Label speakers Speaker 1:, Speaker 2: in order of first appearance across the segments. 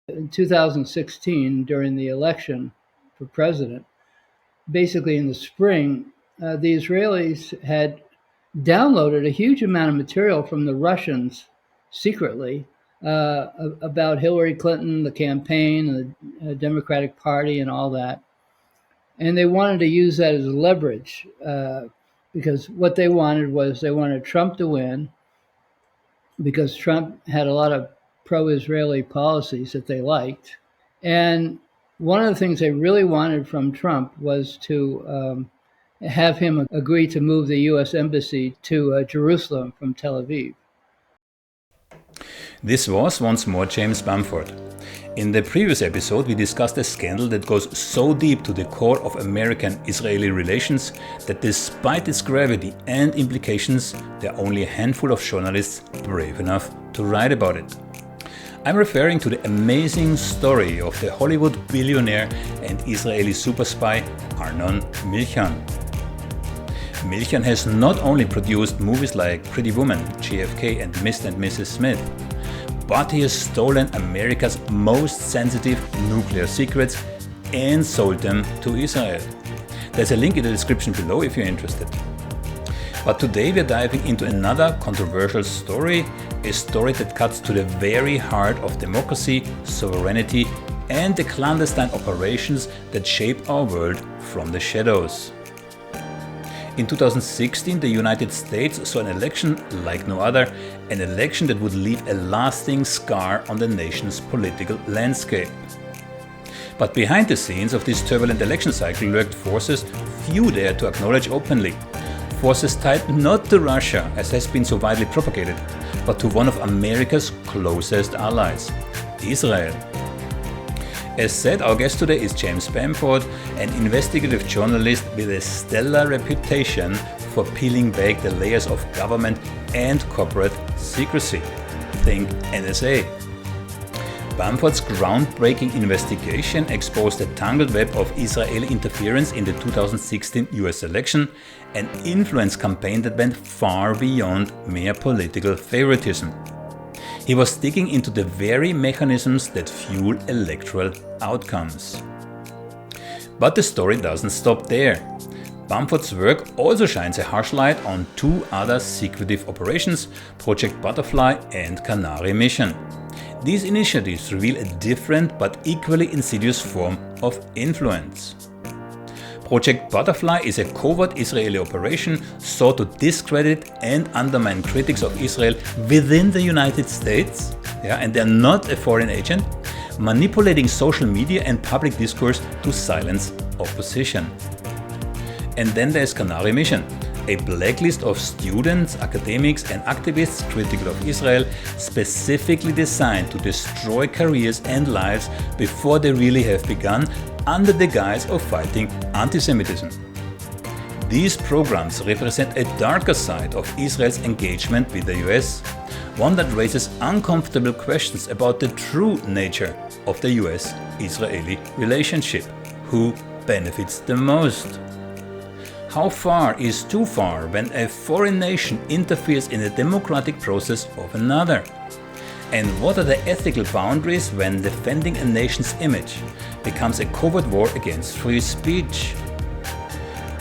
Speaker 1: In 2016, during the election for president, basically in the spring, the Israelis had downloaded a huge amount of material from the Russians secretly about Hillary Clinton, the campaign, and the Democratic Party, and all that. And they wanted to use that as leverage because what they wanted Trump to win because Trump had a lot of pro-Israeli policies that they liked. And one of the things they really wanted from Trump was to have him agree to move the U.S. embassy to Jerusalem from Tel Aviv.
Speaker 2: This was once more James Bamford. In the previous episode, we discussed a scandal that goes so deep to the core of American-Israeli relations that despite its gravity and implications, there are only a handful of journalists brave enough to write about it. I'm referring to the amazing story of the Hollywood billionaire and Israeli super spy Arnon Milchan. Milchan has not only produced movies like Pretty Woman, JFK and Mr. and Mrs. Smith, but he has stolen America's most sensitive nuclear secrets and sold them to Israel. There's a link in the description below if you're interested. But today we're diving into another controversial story, a story that cuts to the very heart of democracy, sovereignty, and the clandestine operations that shape our world from the shadows. In 2016, the United States saw an election like no other, an election that would leave a lasting scar on the nation's political landscape. But behind the scenes of this turbulent election cycle lurked forces few dare to acknowledge openly. Forces tied not to Russia, as has been so widely propagated, but to one of America's closest allies, Israel. As said, our guest today is James Bamford, an investigative journalist with a stellar reputation for peeling back the layers of government and corporate secrecy. Think NSA. Bamford's groundbreaking investigation exposed a tangled web of Israeli interference in the 2016 US election, an influence campaign that went far beyond mere political favoritism. He was digging into the very mechanisms that fuel electoral outcomes. But the story doesn't stop there. Bamford's work also shines a harsh light on two other secretive operations, Project Butterfly and Canary Mission. These initiatives reveal a different but equally insidious form of influence. Project Butterfly is a covert Israeli operation sought to discredit and undermine critics of Israel within the United States, and they're not a foreign agent, manipulating social media and public discourse to silence opposition. And then there's Canary Mission, a blacklist of students, academics and activists critical of Israel, specifically designed to destroy careers and lives before they really have begun, under the guise of fighting anti-Semitism. These programs represent a darker side of Israel's engagement with the US, one that raises uncomfortable questions about the true nature of the US-Israeli relationship. Who benefits the most? How far is too far when a foreign nation interferes in the democratic process of another? And what are the ethical boundaries when defending a nation's image becomes a covert war against free speech?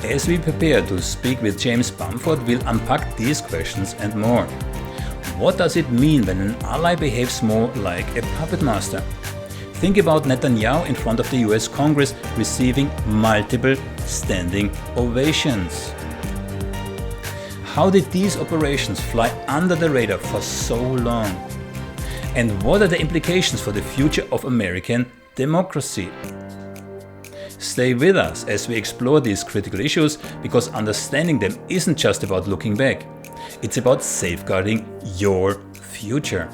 Speaker 2: As we prepare to speak with James Bamford, we'll unpack these questions and more. What does it mean when an ally behaves more like a puppet master? Think about Netanyahu in front of the US Congress receiving multiple standing ovations. How did these operations fly under the radar for so long? And what are the implications for the future of American democracy? Stay with us as we explore these critical issues, because understanding them isn't just about looking back. It's about safeguarding your future.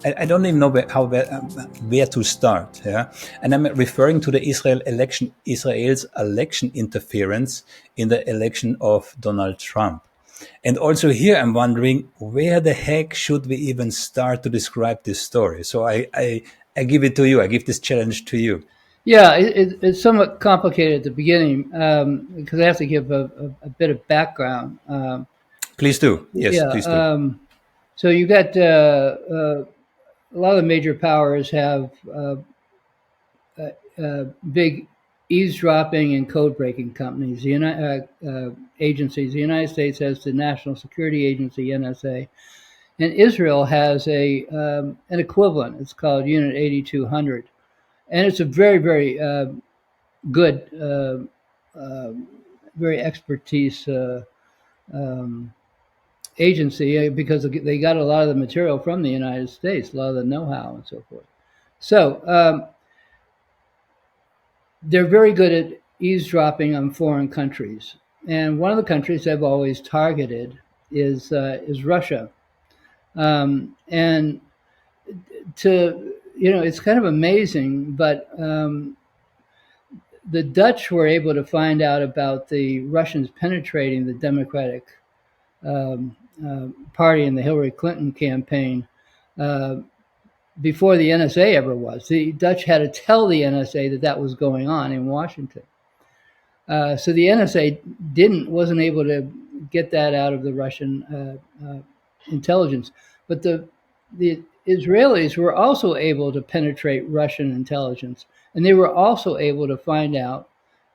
Speaker 2: I don't even know where to start. Yeah? And I'm referring to the Israel's election interference in the election of Donald Trump. And also here I'm wondering, where the heck should we even start to describe this story? So I give it to you. I give this challenge to you.
Speaker 1: Yeah, it's somewhat complicated at the beginning because I have to give a bit of background.
Speaker 2: Please do. Yes,
Speaker 1: yeah,
Speaker 2: please do.
Speaker 1: So you got a lot of the major powers have big eavesdropping and code breaking companies. Agencies. The United States has the National Security Agency (NSA), and Israel has an equivalent. It's called Unit 8200, and it's a very, very good, very expertise agency because they got a lot of the material from the United States, a lot of the know-how and so forth. So they're very good at eavesdropping on foreign countries, and one of the countries they've always targeted is Russia, and it's kind of amazing, but the Dutch were able to find out about the Russians penetrating the Democratic Party in the Hillary Clinton campaign before the NSA ever was. The Dutch had to tell the NSA that was going on in Washington. So the NSA wasn't able to get that out of the Russian intelligence, but the Israelis were also able to penetrate Russian intelligence, and they were also able to find out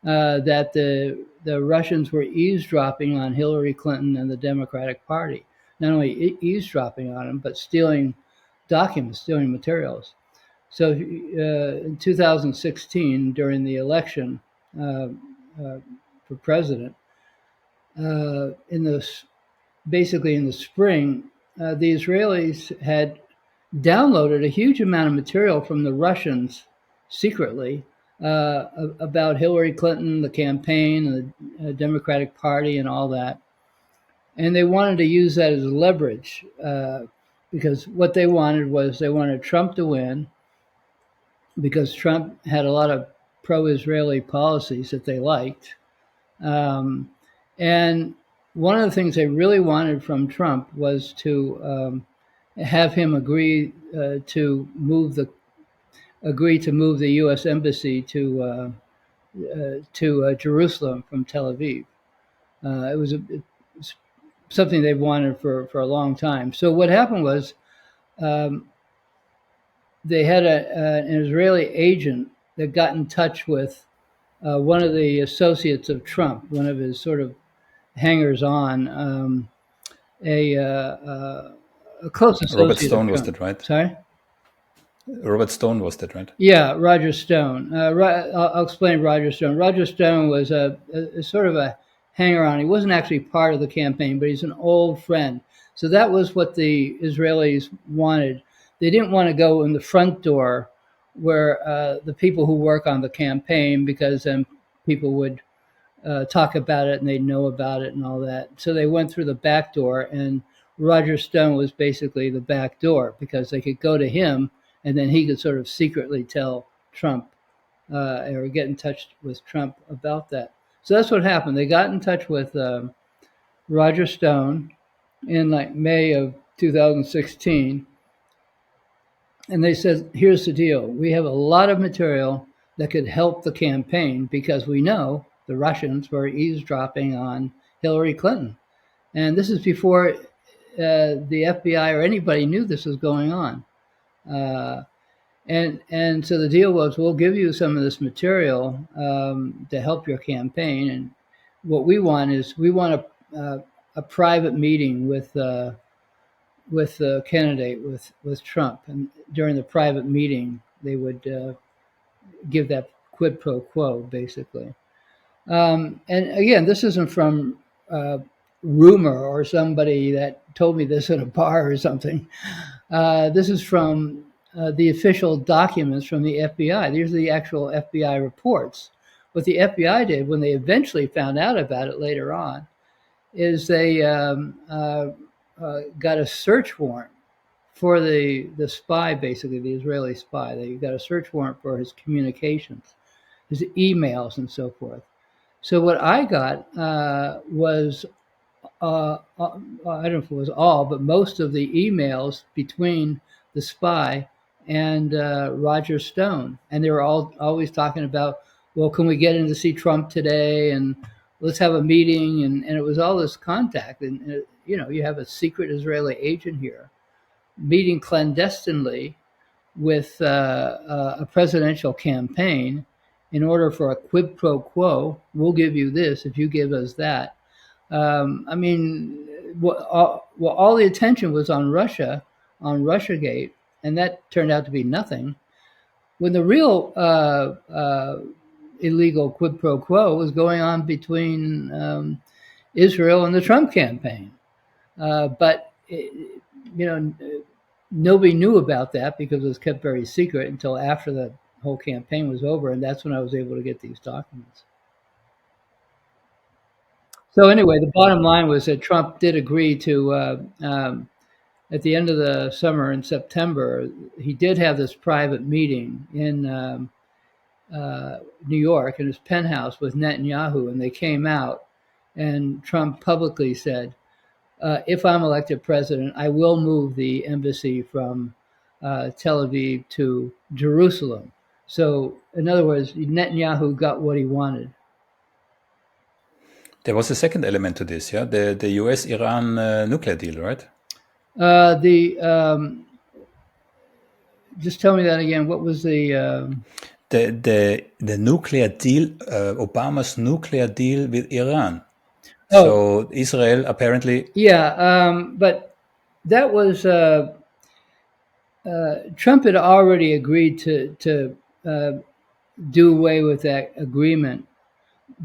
Speaker 1: that the Russians were eavesdropping on Hillary Clinton and the Democratic Party. Not only eavesdropping on them, but stealing documents, stealing materials. So in 2016, during the election for president, basically in the spring, the Israelis had downloaded a huge amount of material from the Russians secretly about Hillary Clinton, the campaign, and the Democratic Party, and all that. And they wanted to use that as leverage because what they wanted Trump to win, because Trump had a lot of pro-Israeli policies that they liked. And one of the things they really wanted from Trump was to have him agree to move the U.S. embassy to Jerusalem from Tel Aviv. It was something they wanted for a long time. So what happened was they had an Israeli agent that got in touch with one of the associates of Trump, one of his sort of hangers-on, a close associate.
Speaker 2: Robert Stone was that, right?
Speaker 1: Sorry?
Speaker 2: Robert Stone was that, right?
Speaker 1: Yeah, Roger Stone. I'll explain Roger Stone. Roger Stone was a sort of a hanger-on. He wasn't actually part of the campaign, but he's an old friend. So that was what the Israelis wanted. They didn't want to go in the front door where the people who work on the campaign, because then people would talk about it and they'd know about it and all that. So they went through the back door, and Roger Stone was basically the back door because they could go to him and then he could sort of secretly tell Trump or get in touch with Trump about that. So that's what happened. They got in touch with Roger Stone in like May of 2016. And they said, here's the deal. We have a lot of material that could help the campaign because we know the Russians were eavesdropping on Hillary Clinton. And this is before the FBI or anybody knew this was going on. And so the deal was, we'll give you some of this material to help your campaign. And what we want is a private meeting with the candidate, with Trump. And during the private meeting, they would give that quid pro quo, basically. And again, this isn't from rumor or somebody that told me this at a bar or something. This is from the official documents from the FBI. These are the actual FBI reports. What the FBI did when they eventually found out about it later on is they got a search warrant for the spy, basically, the Israeli spy. They got a search warrant for his communications, his emails, and so forth. So what I got was, I don't know if it was all, but most of the emails between the spy and Roger Stone. And they were always talking about, well, can we get in to see Trump today? And let's have a meeting. And it was all this contact. And you have a secret Israeli agent here meeting clandestinely with a presidential campaign in order for a quid pro quo. We'll give you this if you give us that. I mean, all the attention was on Russia, on Russiagate, and that turned out to be nothing. When the real illegal quid pro quo was going on between Israel and the Trump campaign. But nobody knew about that because it was kept very secret until after the whole campaign was over, and that's when I was able to get these documents. So anyway, the bottom line was that Trump did agree to, at the end of the summer in September, he did have this private meeting in New York in his penthouse with Netanyahu, and they came out, and Trump publicly said, if I'm elected president, I will move the embassy from Tel Aviv to Jerusalem. So, in other words, Netanyahu got what he wanted.
Speaker 2: There was a second element to this, yeah, the U.S.-Iran nuclear deal, right?
Speaker 1: Just tell me that again. What was the
Speaker 2: nuclear deal, Obama's nuclear deal with Iran? Oh. So Israel apparently.
Speaker 1: Yeah, but that was Trump had already agreed to do away with that agreement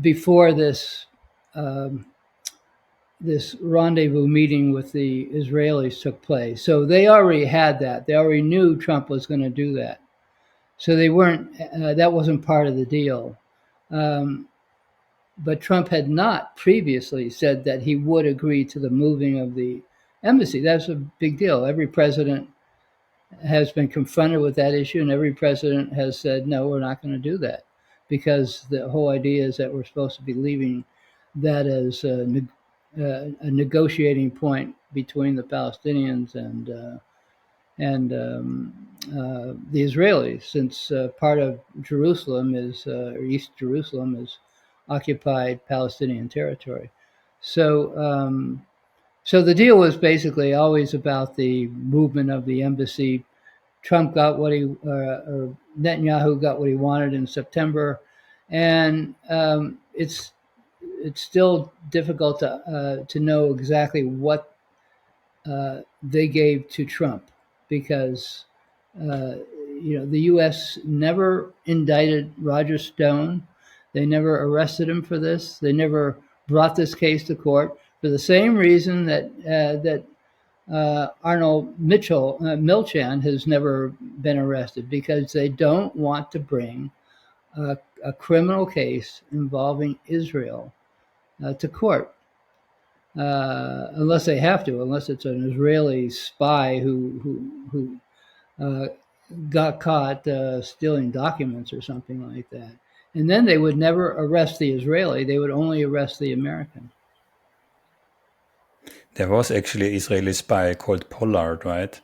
Speaker 1: before this this rendezvous meeting with the Israelis took place. So they already had that. They already knew Trump was going to do that. So they weren't. That wasn't part of the deal. But Trump had not previously said that he would agree to the moving of the embassy. That's a big deal. Every president has been confronted with that issue, and every president has said, no, we're not going to do that, because the whole idea is that we're supposed to be leaving that as a negotiating point between the Palestinians and the Israelis, since part of Jerusalem is, or East Jerusalem is occupied Palestinian territory. So the deal was basically always about the movement of the embassy. Trump got what or Netanyahu got what he wanted in September, and it's still difficult to know exactly what they gave to Trump, because the U.S. never indicted Roger Stone. They never arrested him for this. They never brought this case to court for the same reason that Arnold Milchan has never been arrested, because they don't want to bring a criminal case involving Israel to court, unless they have to, unless it's an Israeli spy who got caught stealing documents or something like that. And then they would never arrest the Israeli. They would only arrest the American.
Speaker 2: There was actually an Israeli spy called Pollard, right?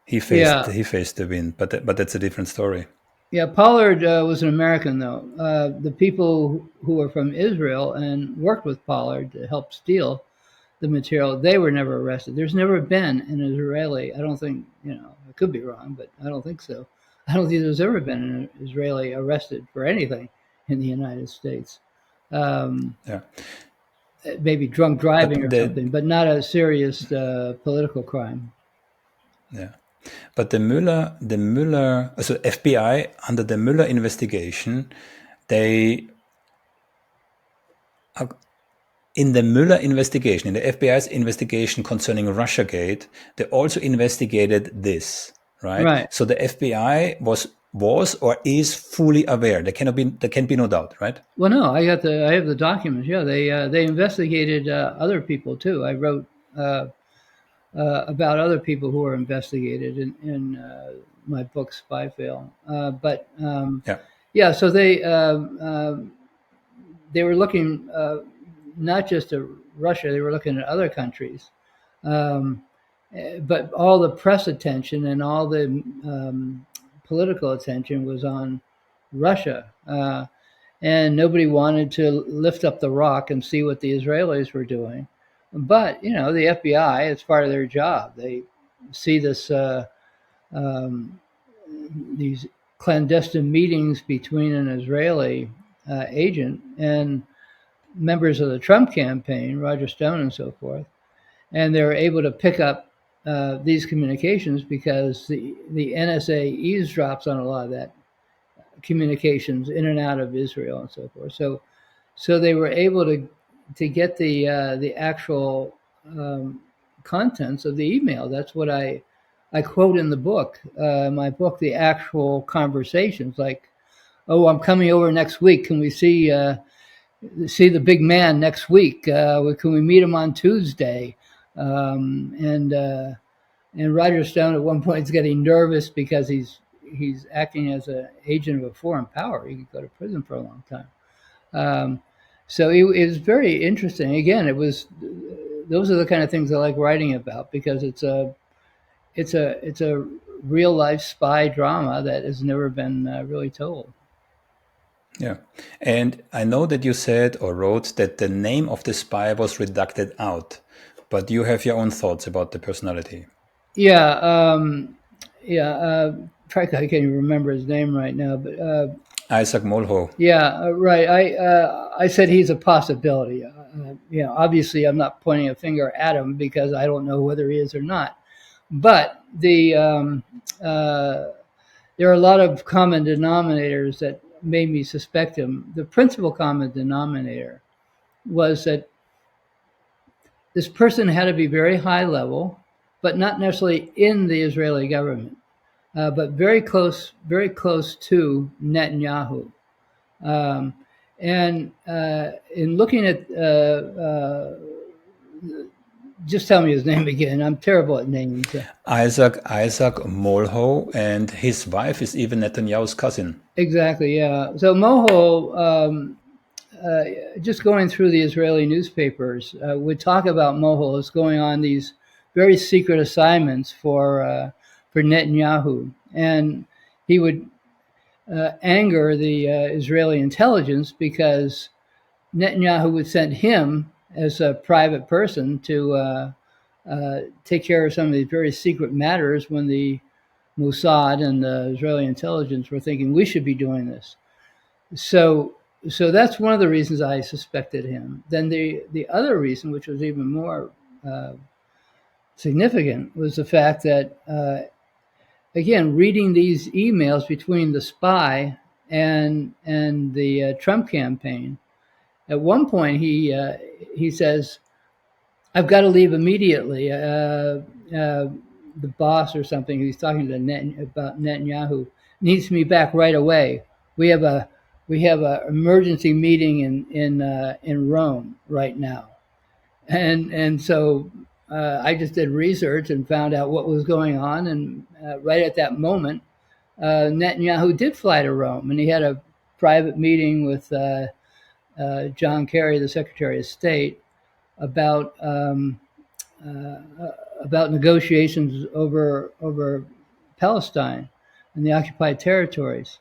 Speaker 2: He faced the wind, but that's a different story.
Speaker 1: Yeah, Pollard was an American, though. The people who were from Israel and worked with Pollard to help steal the material, they were never arrested. There's never been an Israeli, I don't think, I could be wrong, but I don't think so. I don't think there's ever been an Israeli arrested for anything in the United States. Maybe drunk driving or something, but not a serious political crime.
Speaker 2: Yeah. But the Mueller, so FBI, under the Mueller investigation, in the Mueller investigation, in the FBI's investigation concerning Russiagate, they also investigated this, right?
Speaker 1: Right.
Speaker 2: So the FBI was or is fully aware. There can be no doubt, right?
Speaker 1: Well, no, I have the documents. Yeah, they investigated other people too. I wrote about other people who were investigated in my book Spy Fail. So they were looking not just at Russia; they were looking at other countries. But all the press attention and all the political attention was on Russia, and nobody wanted to lift up the rock and see what the Israelis were doing. But the FBI, it's part of their job. They see this these clandestine meetings between an Israeli agent and members of the Trump campaign, Roger Stone and so forth, and they were able to pick up these communications because the NSA eavesdrops on a lot of that communications in and out of Israel and so forth. So they were able to get the actual contents of the email. That's what I quote in the book, my book, the actual conversations, like, "Oh, I'm coming over next week. Can we see the big man next week? Can we meet him on Tuesday?" And Roger Stone at one point is getting nervous because he's acting as an agent of a foreign power. He could go to prison for a long time. So it was very interesting. Again, those are the kind of things I like writing about, because it's a real life spy drama that has never been really told.
Speaker 2: Yeah. And I know that you said or wrote that the name of the spy was redacted out, but you have your own thoughts about the personality.
Speaker 1: Yeah. I can't even remember his name right now, but
Speaker 2: Isaac Molho.
Speaker 1: yeah, right. I said he's a possibility. Obviously, I'm not pointing a finger at him because I don't know whether he is or not. But there are a lot of common denominators that made me suspect him. The principal common denominator was that this person had to be very high level, but not necessarily in the Israeli government, but very close to Netanyahu. And in looking at, just tell me his name again. I'm terrible at names.
Speaker 2: Isaac Molho, and his wife is even Netanyahu's cousin.
Speaker 1: Exactly, yeah. So Moho, just going through the Israeli newspapers, would talk about Moho as going on these very secret assignments for Netanyahu, and he would anger the Israeli intelligence because Netanyahu would send him as a private person to take care of some of these very secret matters when the Mossad and the Israeli intelligence were thinking we should be doing this. So that's one of the reasons I suspected him. Then the other reason, which was even more significant, was the fact that again, reading these emails between the spy and the Trump campaign, at one point he says, "I've got to leave immediately." The boss or something, he's talking to about Netanyahu, needs me back right away. We have a emergency meeting in Rome right now, and so I just did research and found out what was going on, and right at that moment, Netanyahu did fly to Rome, and he had a private meeting with John Kerry, the Secretary of State, about negotiations over Palestine and the occupied territories.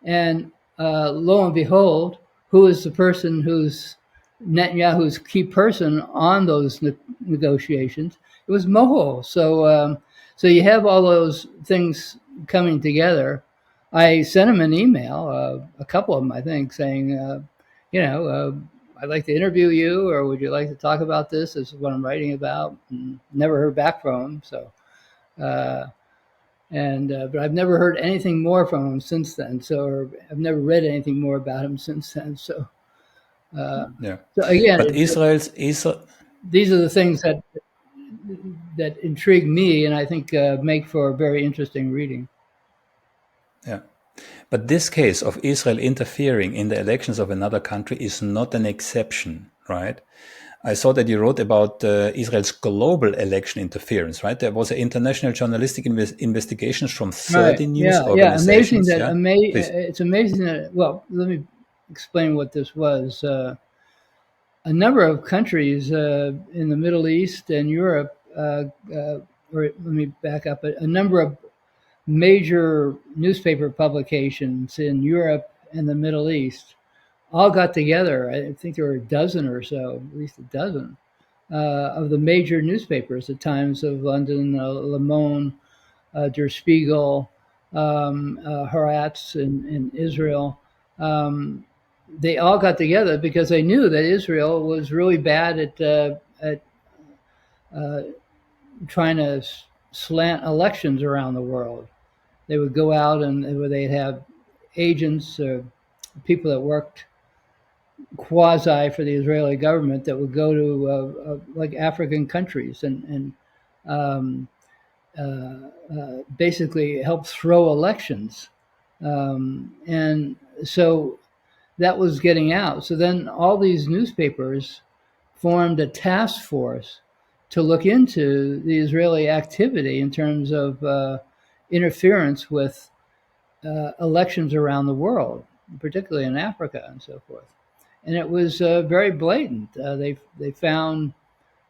Speaker 1: And lo and behold, who is the person who's Netanyahu's key person on those negotiations? It was Moho. So you have all those things coming together. I sent him an email, a couple of them, I think, saying, I'd like to interview you, or would you like to talk about this? This is what I'm writing about. And never heard back from him. So, but I've never heard anything more from him since then. So I've never read anything more about him since then. So,
Speaker 2: yeah.
Speaker 1: So again,
Speaker 2: but
Speaker 1: these are the things that intrigue me, and I think make for a very interesting reading.
Speaker 2: Yeah. But this case of Israel interfering in the elections of another country is not an exception, right? I saw that you wrote about Israel's global election interference, right? There was an international journalistic investigations from 30 news organizations.
Speaker 1: It's amazing that, well, let me explain what this was. A number of countries in the Middle East and Europe, or let me back up, a number of major newspaper publications in Europe and the Middle East all got together. I think there were a dozen or so, at least a dozen, of the major newspapers, the Times of London, Le Monde, Der Spiegel, Harats in Israel. They all got together because they knew that Israel was really bad at trying to slant elections around the world. They would go out and they'd have agents, people that worked quasi for the Israeli government that would go to like African countries and um, basically help throw elections. And so that was getting out. So then all these newspapers formed a task force to look into the Israeli activity in terms of interference with elections around the world, particularly in Africa and so forth. And it was very blatant. They found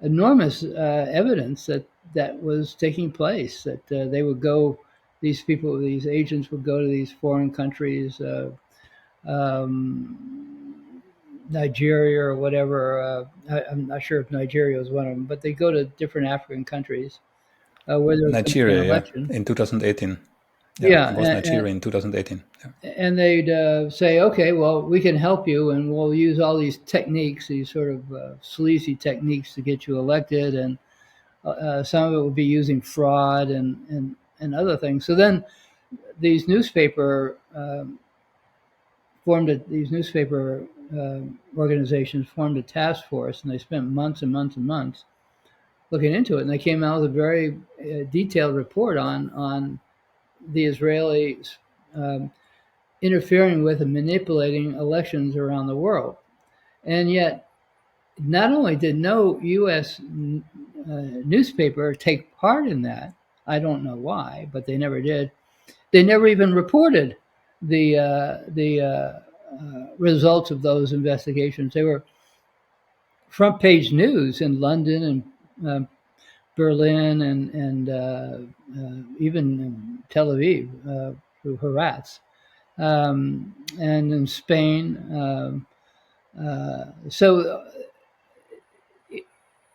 Speaker 1: enormous evidence that was taking place. That they would go, these people, these agents would go to these foreign countries, Nigeria or whatever. I'm not sure if Nigeria was one of them, but they go to different African countries where there was going to be an
Speaker 2: Nigeria,
Speaker 1: election.
Speaker 2: yeah, in 2018. Yeah,
Speaker 1: Yeah,
Speaker 2: it was Nigeria in 2018. Yeah.
Speaker 1: and they'd say, okay, well, we can help you, and we'll use all these techniques, these sort of sleazy techniques to get you elected, and some of it would be using fraud and other things. So then these newspaper organizations formed a task force, and they spent months and months and months looking into it, and they came out with a very detailed report on the Israelis interfering with and manipulating elections around the world. And yet, not only did no U.S. Newspaper take part in that, I don't know why, but they never did. They never even reported the results of those investigations. They were front page news in London and Berlin and even in Tel Aviv through Harats, and in Spain. So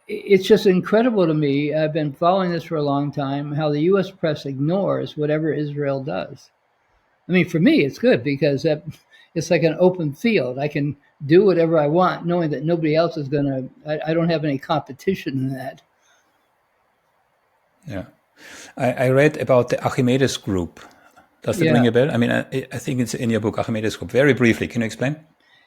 Speaker 1: it's just incredible to me. I've been following this for a long time, how the U.S. press ignores whatever Israel does. I mean, for me, it's good because it's like an open field. I can do whatever I want, knowing that nobody else is going to, I don't have any competition in that.
Speaker 2: Yeah. I read about the Archimedes group. Does that ring a bell? I mean, I think it's in your book, Archimedes group. Very briefly, can you explain?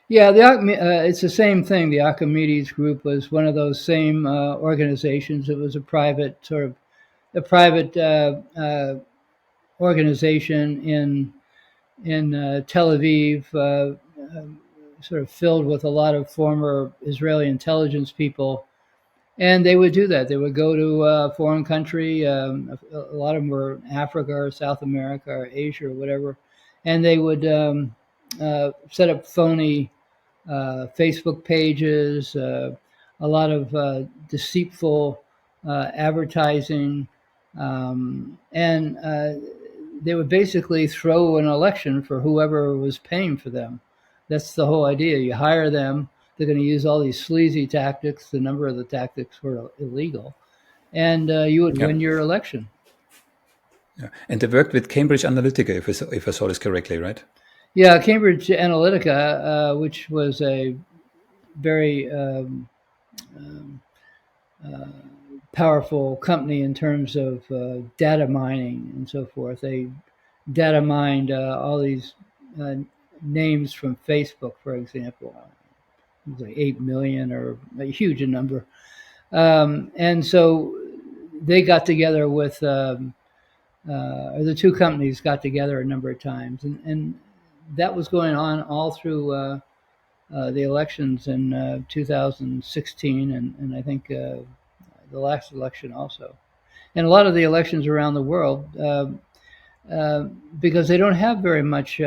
Speaker 1: Yeah, it's the same thing. The Archimedes group was one of those same organizations. It was a private organization in Tel Aviv, sort of filled with a lot of former Israeli intelligence people. And they would do that. They would go to a foreign country. A lot of them were Africa or South America or Asia or whatever. And they would set up phony Facebook pages, a lot of deceitful advertising. And they would basically throw an election for whoever was paying for them. That's the whole idea. You hire them. They're going to use all these sleazy tactics. The number of the tactics were illegal. And you would win your election.
Speaker 2: Yeah. And they worked with Cambridge Analytica, if I saw this correctly, right?
Speaker 1: Yeah, Cambridge Analytica, which was a very powerful company in terms of data mining and so forth. They data mined all these names from Facebook, for example. It was like 8 million or a huge number. And so they got together with, or the two companies got together a number of times. And that was going on all through the elections in 2016 and I think the last election also. And a lot of the elections around the world, because they don't have very much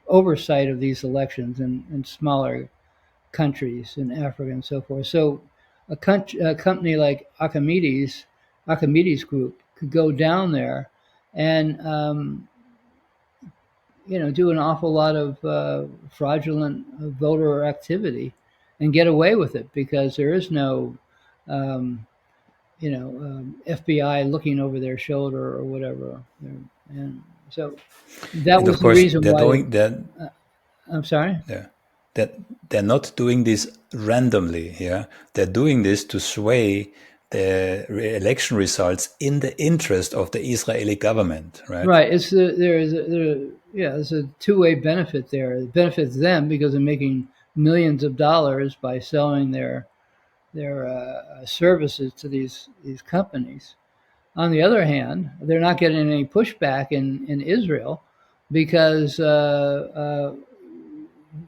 Speaker 1: oversight of these elections in smaller countries in Africa and so forth. So a company like Archimedes Group could go down there and do an awful lot of fraudulent voter activity and get away with it because there is no FBI looking over their shoulder or whatever. And So that
Speaker 2: And
Speaker 1: was
Speaker 2: of
Speaker 1: the
Speaker 2: course,
Speaker 1: reason
Speaker 2: they're
Speaker 1: why.
Speaker 2: doing that.
Speaker 1: I'm sorry.
Speaker 2: Yeah, that they're not doing this randomly. Yeah, they're doing this to sway the election results in the interest of the Israeli government. Right.
Speaker 1: Right. There's a two-way benefit there. It benefits them because they're making millions of dollars by selling their services to these companies. On the other hand, they're not getting any pushback in Israel because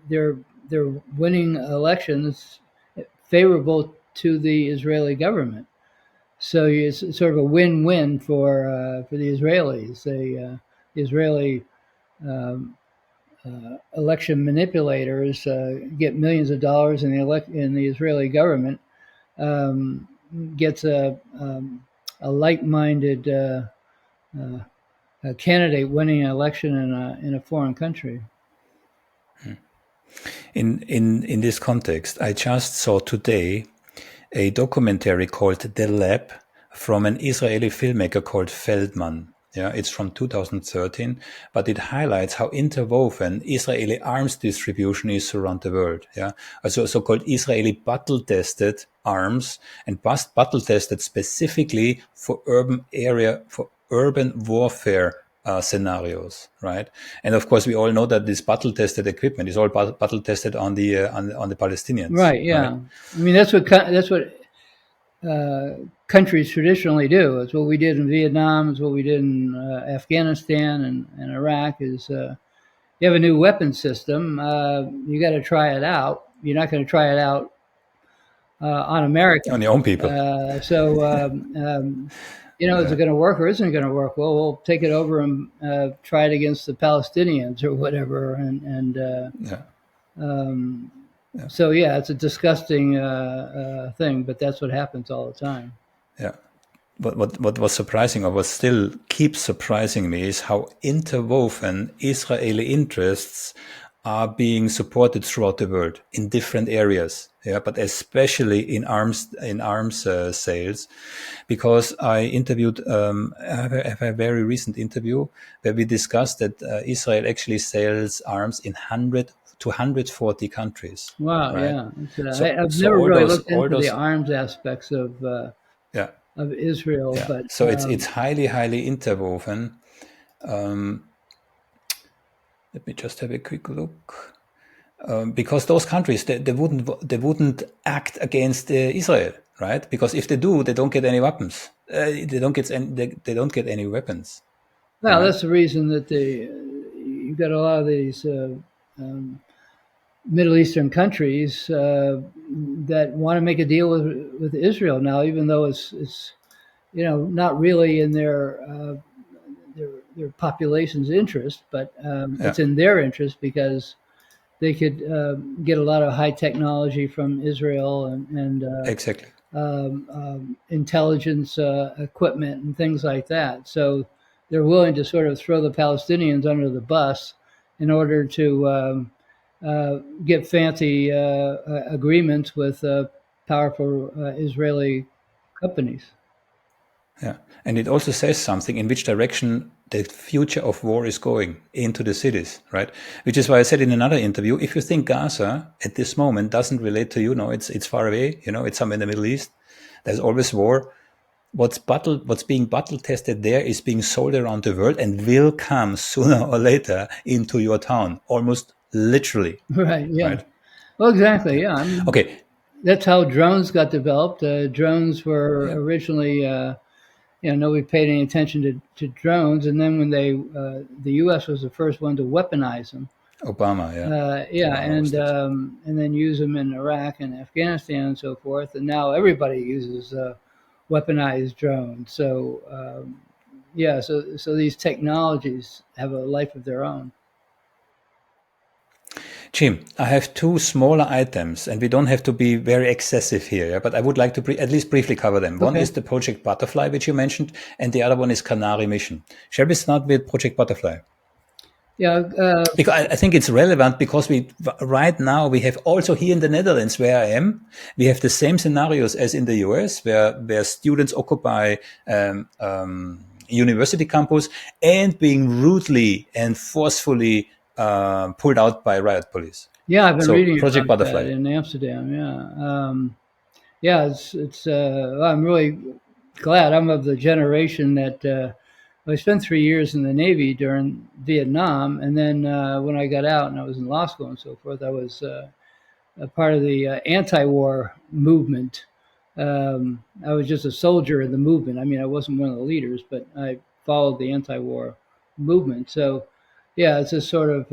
Speaker 1: they're they're winning elections favorable to the Israeli government. So it's sort of a win-win for the Israelis. The Israeli um, election manipulators get millions of dollars, and the Israeli government um, gets a like-minded a candidate winning an election in a foreign country.
Speaker 2: In this context, I just saw today a documentary called The Lab from an Israeli filmmaker called Feldman. Yeah, it's from 2013, but it highlights how interwoven Israeli arms distribution is around the world. Yeah, also so-called Israeli battle-tested arms and battle-tested specifically for urban warfare scenarios, right? And of course, we all know that this battle-tested equipment is all battle-tested on the Palestinians,
Speaker 1: Right.
Speaker 2: right?
Speaker 1: Yeah. I mean, that's what countries traditionally do. It's what we did in Vietnam. It's what we did in Afghanistan and Iraq. Is you have a new weapon system, you got to try it out. You're not going to try it out on
Speaker 2: On
Speaker 1: Americans.
Speaker 2: your own people.
Speaker 1: Is it going to work or isn't it going to work? Well, we'll take it over and try it against the Palestinians or whatever.
Speaker 2: Yeah.
Speaker 1: So yeah, it's a disgusting thing, but that's what happens all the time.
Speaker 2: Yeah. What was surprising, or what still keeps surprising me, is how interwoven Israeli interests are being supported throughout the world in different areas. Yeah, but especially in arms sales, because I interviewed, I have a very recent interview where we discussed that Israel actually sells arms in 100 to 140 countries.
Speaker 1: Wow,
Speaker 2: Right.
Speaker 1: yeah. I've
Speaker 2: So
Speaker 1: never really looked
Speaker 2: all
Speaker 1: into the
Speaker 2: those,
Speaker 1: arms aspects
Speaker 2: yeah.
Speaker 1: of Israel,
Speaker 2: Yeah,
Speaker 1: but
Speaker 2: so it's highly interwoven. Let me just have a quick look, because those countries they wouldn't act against Israel, right? Because if they do, they don't get any weapons. They don't get any weapons,
Speaker 1: well,
Speaker 2: right?
Speaker 1: that's the reason that you've got a lot of these um, Middle Eastern countries that want to make a deal with Israel now, even though it's not really in their population's interest, but
Speaker 2: Yeah,
Speaker 1: it's in their interest because they could get a lot of high technology from Israel and
Speaker 2: exactly.
Speaker 1: intelligence equipment and things like that. So they're willing to sort of throw the Palestinians under the bus in order to get fancy agreements with powerful Israeli companies.
Speaker 2: Yeah, and it also says something in which direction the future of war is going into the cities, right? Which is why I said in another interview, if you think Gaza at this moment doesn't relate to you, no, it's far away, it's somewhere in the Middle East. There's always war. What's being battle tested there is being sold around the world and will come sooner or later into your town, almost literally,
Speaker 1: Right. Yeah.
Speaker 2: right?
Speaker 1: Well, exactly. Yeah. I mean,
Speaker 2: Okay,
Speaker 1: that's how drones got developed. Drones
Speaker 2: yeah,
Speaker 1: were originally, nobody paid any attention to drones, and then when the U.S. was the first one to weaponize them.
Speaker 2: Obama, yeah,
Speaker 1: Yeah,
Speaker 2: Obama was that.
Speaker 1: and then use them in Iraq and Afghanistan and so forth. And now everybody uses weaponized drones. So yeah, so these technologies have a life of their own.
Speaker 2: Jim, I have two smaller items, and we don't have to be very excessive here, yeah? But I would like to at least briefly cover them. One
Speaker 1: Okay.
Speaker 2: is the Project Butterfly, which you mentioned, and the other one is Canary Mission. Shall we start with Project Butterfly?
Speaker 1: Yeah.
Speaker 2: Because I think it's relevant because right now we have also here in the Netherlands where I am, we have the same scenarios as in the US where students occupy university campus and being rudely and forcefully pulled out by riot police.
Speaker 1: Yeah, I've been
Speaker 2: So
Speaker 1: reading
Speaker 2: Project
Speaker 1: about that
Speaker 2: Butterfly.
Speaker 1: in Amsterdam. Yeah, it's. I'm really glad. I'm of the generation that I spent 3 years in the Navy during Vietnam, and then when I got out and I was in law school and so forth, I was a part of the anti-war movement. I was just a soldier in the movement. I mean, I wasn't one of the leaders, but I followed the anti-war movement. So, yeah, it's a sort of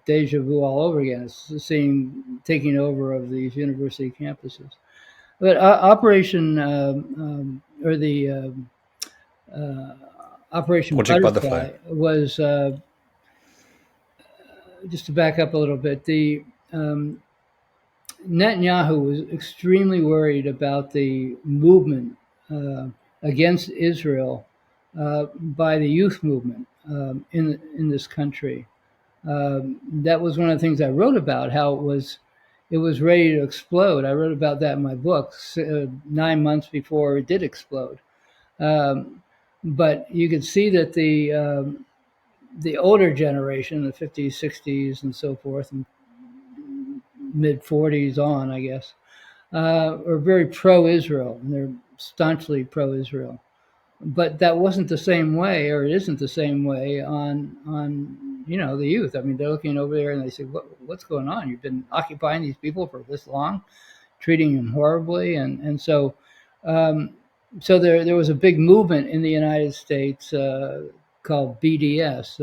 Speaker 1: deja vu all over again. It's seeing taking over of these university campuses. But or the Operation
Speaker 2: Project Butterfly.
Speaker 1: Butterfly was just to back up a little bit. The Netanyahu was extremely worried about the movement against Israel by the youth movement in this country. That was one of the things I wrote about. How it was ready to explode. I wrote about that in my book 9 months before it did explode. But you could see that the older generation, the 50s, 60s, and so forth, and mid 40s on, I guess, are very pro-Israel, and they're staunchly pro-Israel. But that wasn't the same way, or it isn't the same way on the youth. I mean, they're looking over there and they say, "What's going on? You've been occupying these people for this long, treating them horribly," and so so there was a big movement in the United States called BDS,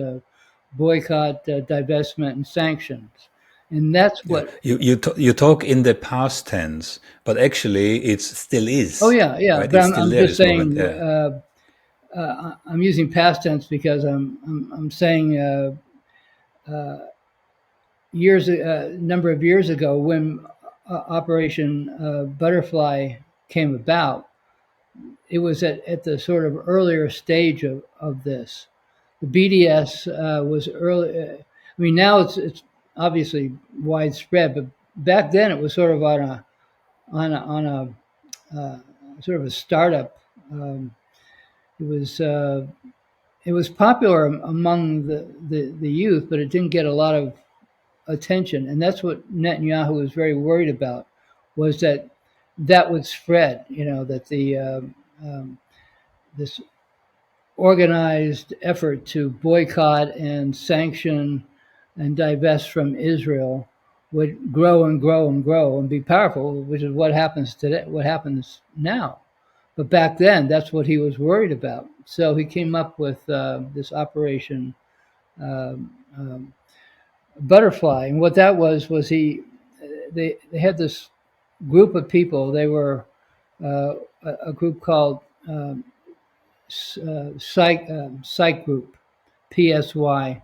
Speaker 1: boycott, divestment, and sanctions, and that's
Speaker 2: Yeah.
Speaker 1: what.
Speaker 2: You talk in the past tense, but actually it still is.
Speaker 1: Oh yeah,
Speaker 2: right?
Speaker 1: but
Speaker 2: It's still
Speaker 1: I'm
Speaker 2: there.
Speaker 1: just
Speaker 2: This movement.
Speaker 1: saying.
Speaker 2: Yeah.
Speaker 1: I'm using past tense because I'm saying number of years ago when Operation Butterfly came about, it was at the sort of earlier stage of this. The BDS was early. I mean, now it's obviously widespread, but back then it was sort of on a sort of a startup. It was. It was popular among the youth, but it didn't get a lot of attention. And that's what Netanyahu was very worried about, was that would spread, that this organized effort to boycott and sanction and divest from Israel would grow and grow and grow and be powerful, which is what happens today, what happens now. But back then, that's what he was worried about. So he came up with this Operation Butterfly, and what that was they had this group of people. They were a group called Psych Group, PSY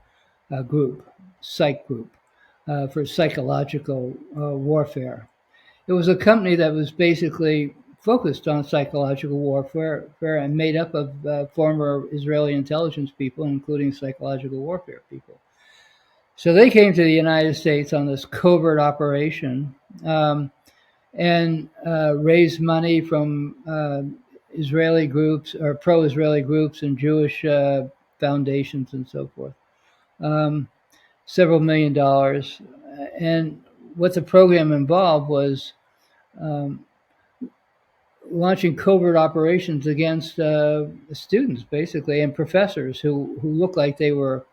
Speaker 1: Group, Psych Group for psychological warfare. It was a company that was basically focused on psychological warfare and made up of former Israeli intelligence people, including psychological warfare people. So they came to the United States on this covert operation and raised money from Israeli groups or pro-Israeli groups and Jewish foundations and so forth. Several $1 million. And what the program involved was launching covert operations against students, basically, and professors who looked like they were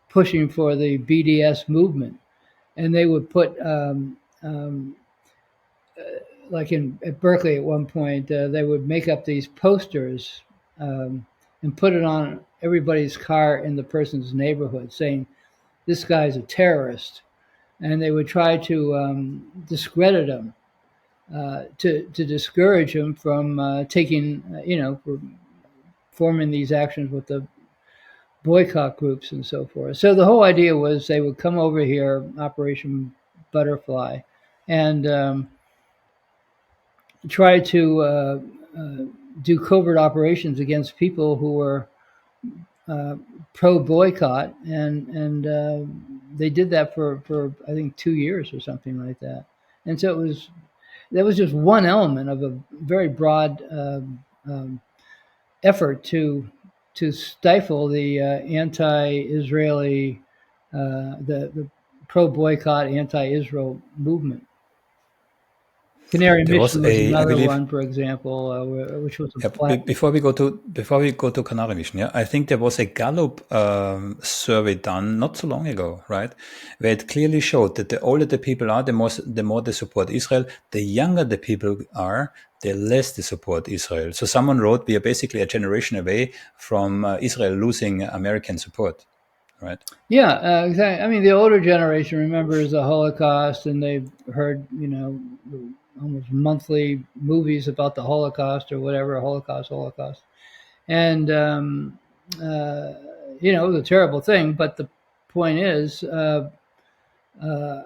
Speaker 1: pushing for the BDS movement. And they would put, like at Berkeley at one point, they would make up these posters and put it on everybody's car in the person's neighborhood saying, "This guy's a terrorist." And they would try to discredit him. To discourage him from taking, forming these actions with the boycott groups and so forth. So the whole idea was they would come over here, Operation Butterfly, and try to do covert operations against people who were pro boycott, and they did that for I think 2 years or something like that. And so that was just one element of a very broad effort to to stifle the anti-Israeli, the pro-boycott, anti-Israel movement. Canary
Speaker 2: There was
Speaker 1: Mission was
Speaker 2: I
Speaker 1: another
Speaker 2: believe,
Speaker 1: one, for example, which was a
Speaker 2: yeah,
Speaker 1: black.
Speaker 2: before we go to Canary Mission, yeah, I think there was a Gallup survey done not so long ago, right, where it clearly showed that the older the people are, the more they support Israel. The younger the people are, the less they support Israel. So someone wrote, we are basically a generation away from Israel losing American support, right?
Speaker 1: Yeah, exactly. I mean, the older generation remembers the Holocaust, and they've heard, almost monthly movies about the Holocaust or whatever, Holocaust, and uh, it was a terrible thing. But the point is, uh, uh,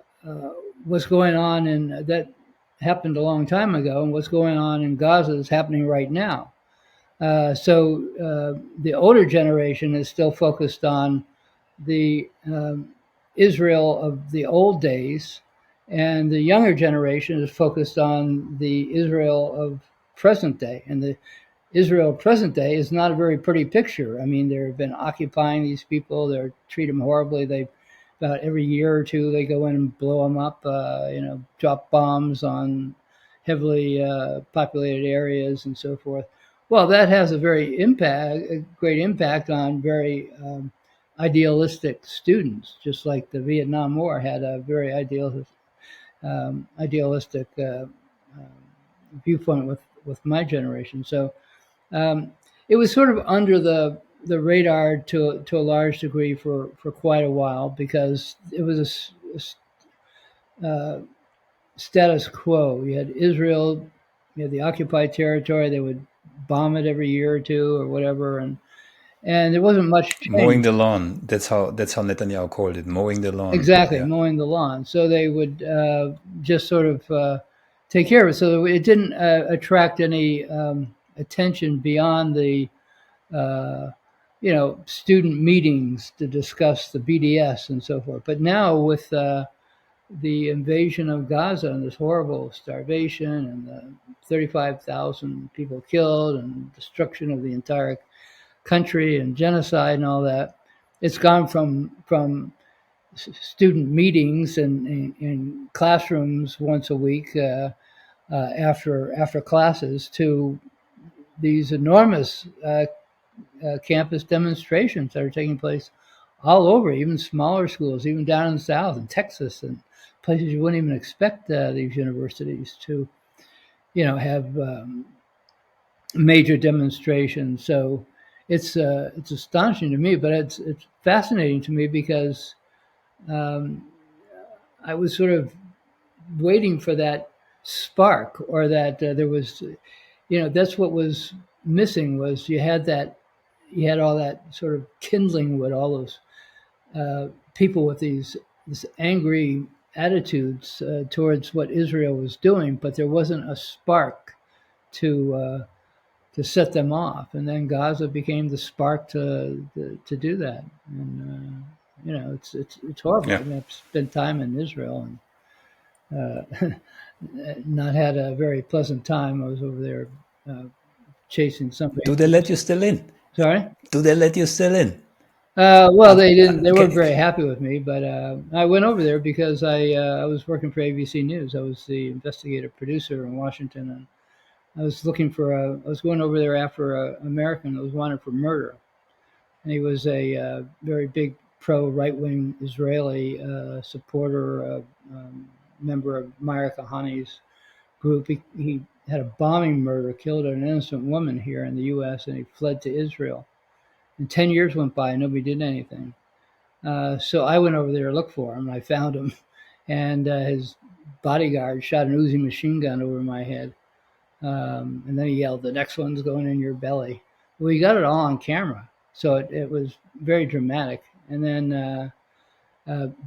Speaker 1: what's going on in that happened a long time ago, and what's going on in Gaza is happening right now. So the older generation is still focused on the Israel of the old days, and the younger generation is focused on the Israel of present day. And the Israel of present day is not a very pretty picture. I mean, they've been occupying these people. They treat them horribly. They about every year or two they go in and blow them up. Drop bombs on heavily populated areas and so forth. Well, that has a great impact on very idealistic students, just like the Vietnam War had a very idealistic viewpoint with my generation. So it was sort of under the radar to a large degree for quite a while because it was a status quo. You had Israel, you had the occupied territory. They would bomb it every year or two or whatever, and there wasn't much
Speaker 2: Mowing
Speaker 1: change.
Speaker 2: the lawn. That's how Netanyahu called it. Mowing the lawn.
Speaker 1: Exactly,
Speaker 2: Yeah.
Speaker 1: mowing the lawn. So they would just sort of take care of it. So it didn't attract any attention beyond the student meetings to discuss the BDS and so forth. But now with the invasion of Gaza and this horrible starvation and 35,000 people killed and destruction of the entire country and genocide and all that, it's gone from student meetings in classrooms once a week after classes to these enormous campus demonstrations that are taking place all over, even smaller schools, even down in the South, in Texas, and places you wouldn't even expect these universities to, have major demonstrations. So it's astonishing to me, but it's fascinating to me because um, I was sort of waiting for that spark or that there was, that's what was missing was you had all that sort of kindling with all those people with this angry attitudes towards what Israel was doing, but there wasn't a spark to set them off. And then Gaza became the spark to do that. And it's horrible. I
Speaker 2: Yeah.
Speaker 1: mean, I've spent time in Israel and not had a very pleasant time. I was over there chasing somebody.
Speaker 2: Do they let you still in?
Speaker 1: Sorry.
Speaker 2: Do they let you still in?
Speaker 1: Well, they didn't. They weren't
Speaker 2: Okay.
Speaker 1: very happy with me, but I went over there because I was working for ABC News. I was the investigative producer in Washington, and I was looking for I was going over there after an American that was wanted for murder, and he was a very big pro right wing Israeli supporter, member of Meir Kahani's group. He had a bombing murder, killed an innocent woman here in the U.S., and he fled to Israel. And 10 years went by, and nobody did anything. So I went over there to look for him. And I found him, and his bodyguard shot an Uzi machine gun over my head. And then he yelled, "The next one's going in your belly." Well, he got it all on camera, so it was very dramatic. And then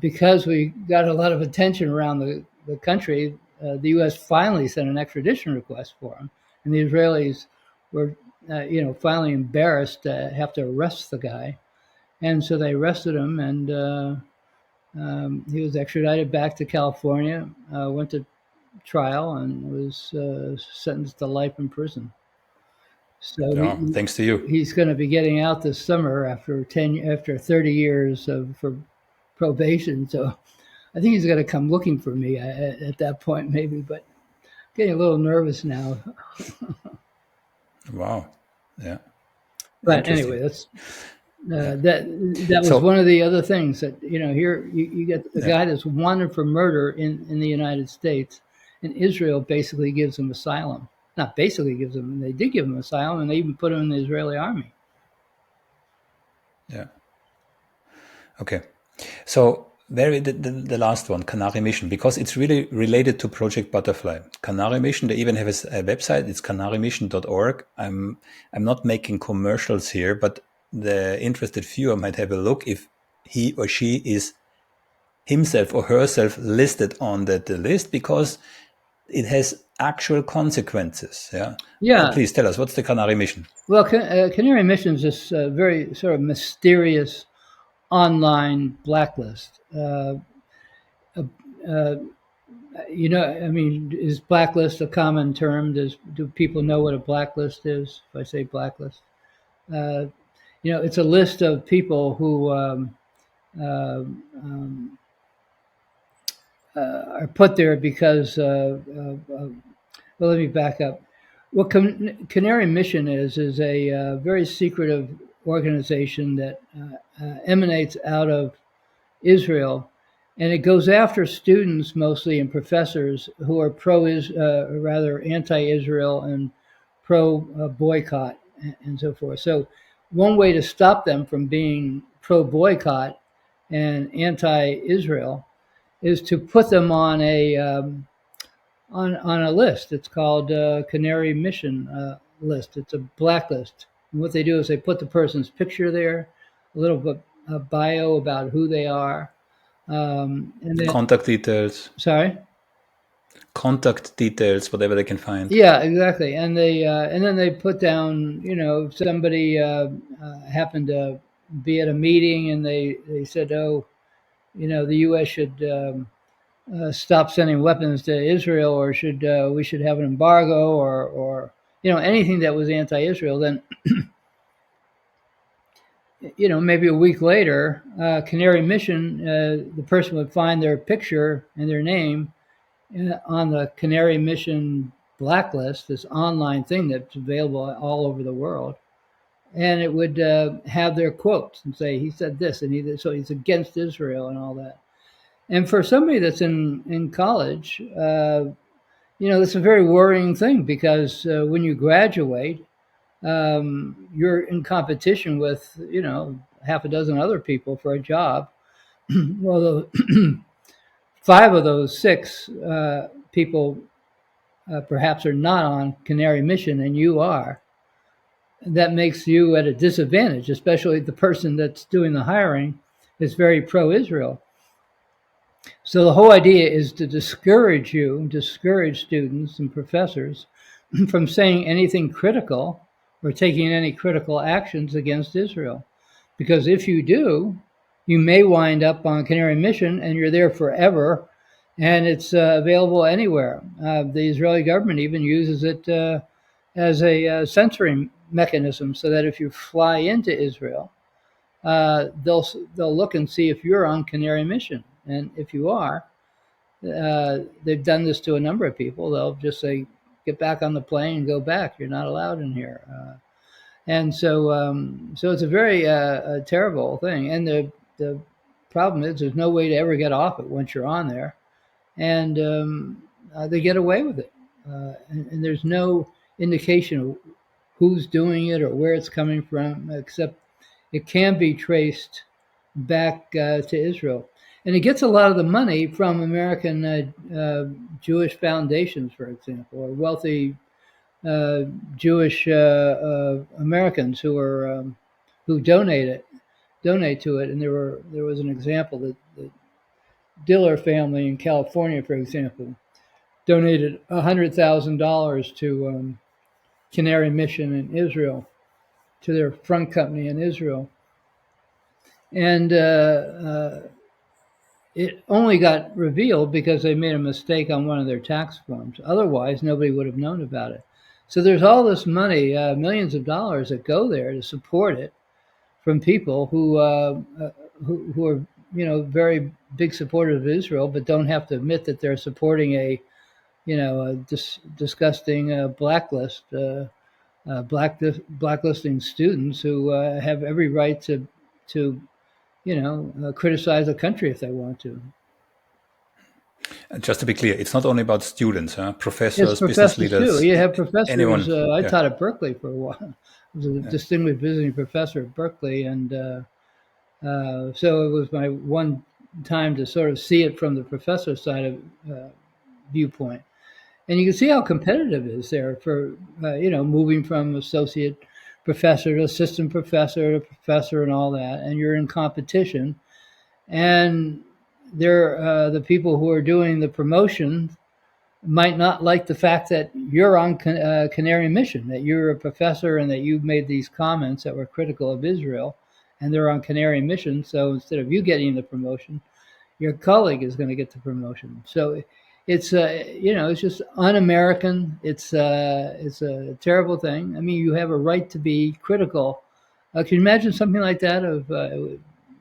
Speaker 1: because we got a lot of attention around the country, the U.S. finally sent an extradition request for him, and the Israelis were, finally embarrassed to have to arrest the guy, and so they arrested him, and he was extradited back to California, went to trial, and was sentenced to life in prison. So
Speaker 2: Thanks to you.
Speaker 1: he's going to be getting out this summer after 30 years for probation. So I think he's going to come looking for me at that point, maybe. But getting a little nervous now.
Speaker 2: Wow. Yeah.
Speaker 1: But
Speaker 2: Interesting.
Speaker 1: anyway, that's
Speaker 2: Yeah.
Speaker 1: that was
Speaker 2: So,
Speaker 1: one of the other things that here you get a
Speaker 2: yeah.
Speaker 1: guy that's wanted for murder in the United States, and Israel basically gives him asylum. Not basically gives him; they did give him asylum, and they even put him in the Israeli army.
Speaker 2: Yeah. Okay. So the last one, Canary Mission, because it's really related to Project Butterfly. Canary Mission, they even have a website. It's canarymission.org. I'm not making commercials here, but the interested viewer might have a look if he or she is himself or herself listed on the list, because it has actual consequences. Yeah.
Speaker 1: Yeah.
Speaker 2: Please tell us, what's the Canary Mission?
Speaker 1: Well, Canary Mission is this very sort of mysterious online blacklist. I mean, is blacklist a common term? Do people know what a blacklist is? If I say blacklist, uh, it's a list of people who uh, um, are put there because. Well, let me back up. What Canary Mission is a very secretive organization that emanates out of Israel, and it goes after students mostly and professors who are rather anti-Israel and pro boycott and so forth. So, one way to stop them from being pro boycott and anti-Israel is to put them on a list. It's called Canary Mission list. It's a blacklist. And what they do is they put the person's picture there, a little bit a bio about who they are, and then
Speaker 2: Contact details.
Speaker 1: sorry.
Speaker 2: Contact details, whatever they can find.
Speaker 1: Yeah, exactly. And then they put down, if somebody happened to be at a meeting and they said, oh, the U.S. should stop sending weapons to Israel, or we should have an embargo, or anything that was anti-Israel. Then maybe a week later, Canary Mission, the person would find their picture and their name on the Canary Mission blacklist, this online thing that's available all over the world, and it would have their quotes and say he said this and so he's against Israel and all that. And for somebody that's in college, that's a very worrying thing, because when you graduate, you're in competition with, half a dozen other people for a job. Well, 5 of those 6 people perhaps are not on Canary Mission, and you are. That makes you at a disadvantage, especially the person that's doing the hiring is very pro-Israel. So the whole idea is to discourage students and professors from saying anything critical or taking any critical actions against Israel. Because if you do, you may wind up on Canary Mission and you're there forever, and it's available anywhere. The Israeli government even uses it as a censoring mechanism, so that if you fly into Israel, they'll look and see if you're on Canary Mission. And if you are, they've done this to a number of people. They'll just say, get back on the plane and go back. You're not allowed in here. And so it's a very terrible thing. And the problem is there's no way to ever get off it once you're on there. And they get away with it. And there's no indication of who's doing it or where it's coming from, except it can be traced back to Israel. And it gets a lot of the money from American Jewish foundations, for example, or wealthy Jewish Americans who donate to it. And there was an example that the Diller family in California, for example, donated $100,000 to Canary Mission in Israel, to their front company in Israel. And it only got revealed because they made a mistake on one of their tax forms. Otherwise, nobody would have known about it. So there's all this money, millions of dollars that go there to support it from people who are very big supporters of Israel, but don't have to admit that they're supporting a disgusting blacklist. Blacklisting students who have every right to criticize a country if they want to.
Speaker 2: Just to be clear, it's not only about students,
Speaker 1: It's
Speaker 2: professors, business
Speaker 1: professors too.
Speaker 2: leaders,
Speaker 1: You have professors.
Speaker 2: anyone.
Speaker 1: I
Speaker 2: Yeah.
Speaker 1: taught at Berkeley for a while. I was a distinguished visiting professor at Berkeley, and so it was my one time to sort of see it from the professor side of viewpoint. And you can see how competitive it is there for moving from associate professor to assistant professor to professor and all that, and you're in competition. And the people who are doing the promotion might not like the fact that you're on Canary Mission, that you're a professor and that you've made these comments that were critical of Israel, and they're on Canary Mission. So instead of you getting the promotion, your colleague is going to get the promotion. So it's it's just un-American. It's a terrible thing. I mean, you have a right to be critical. Can you imagine something like that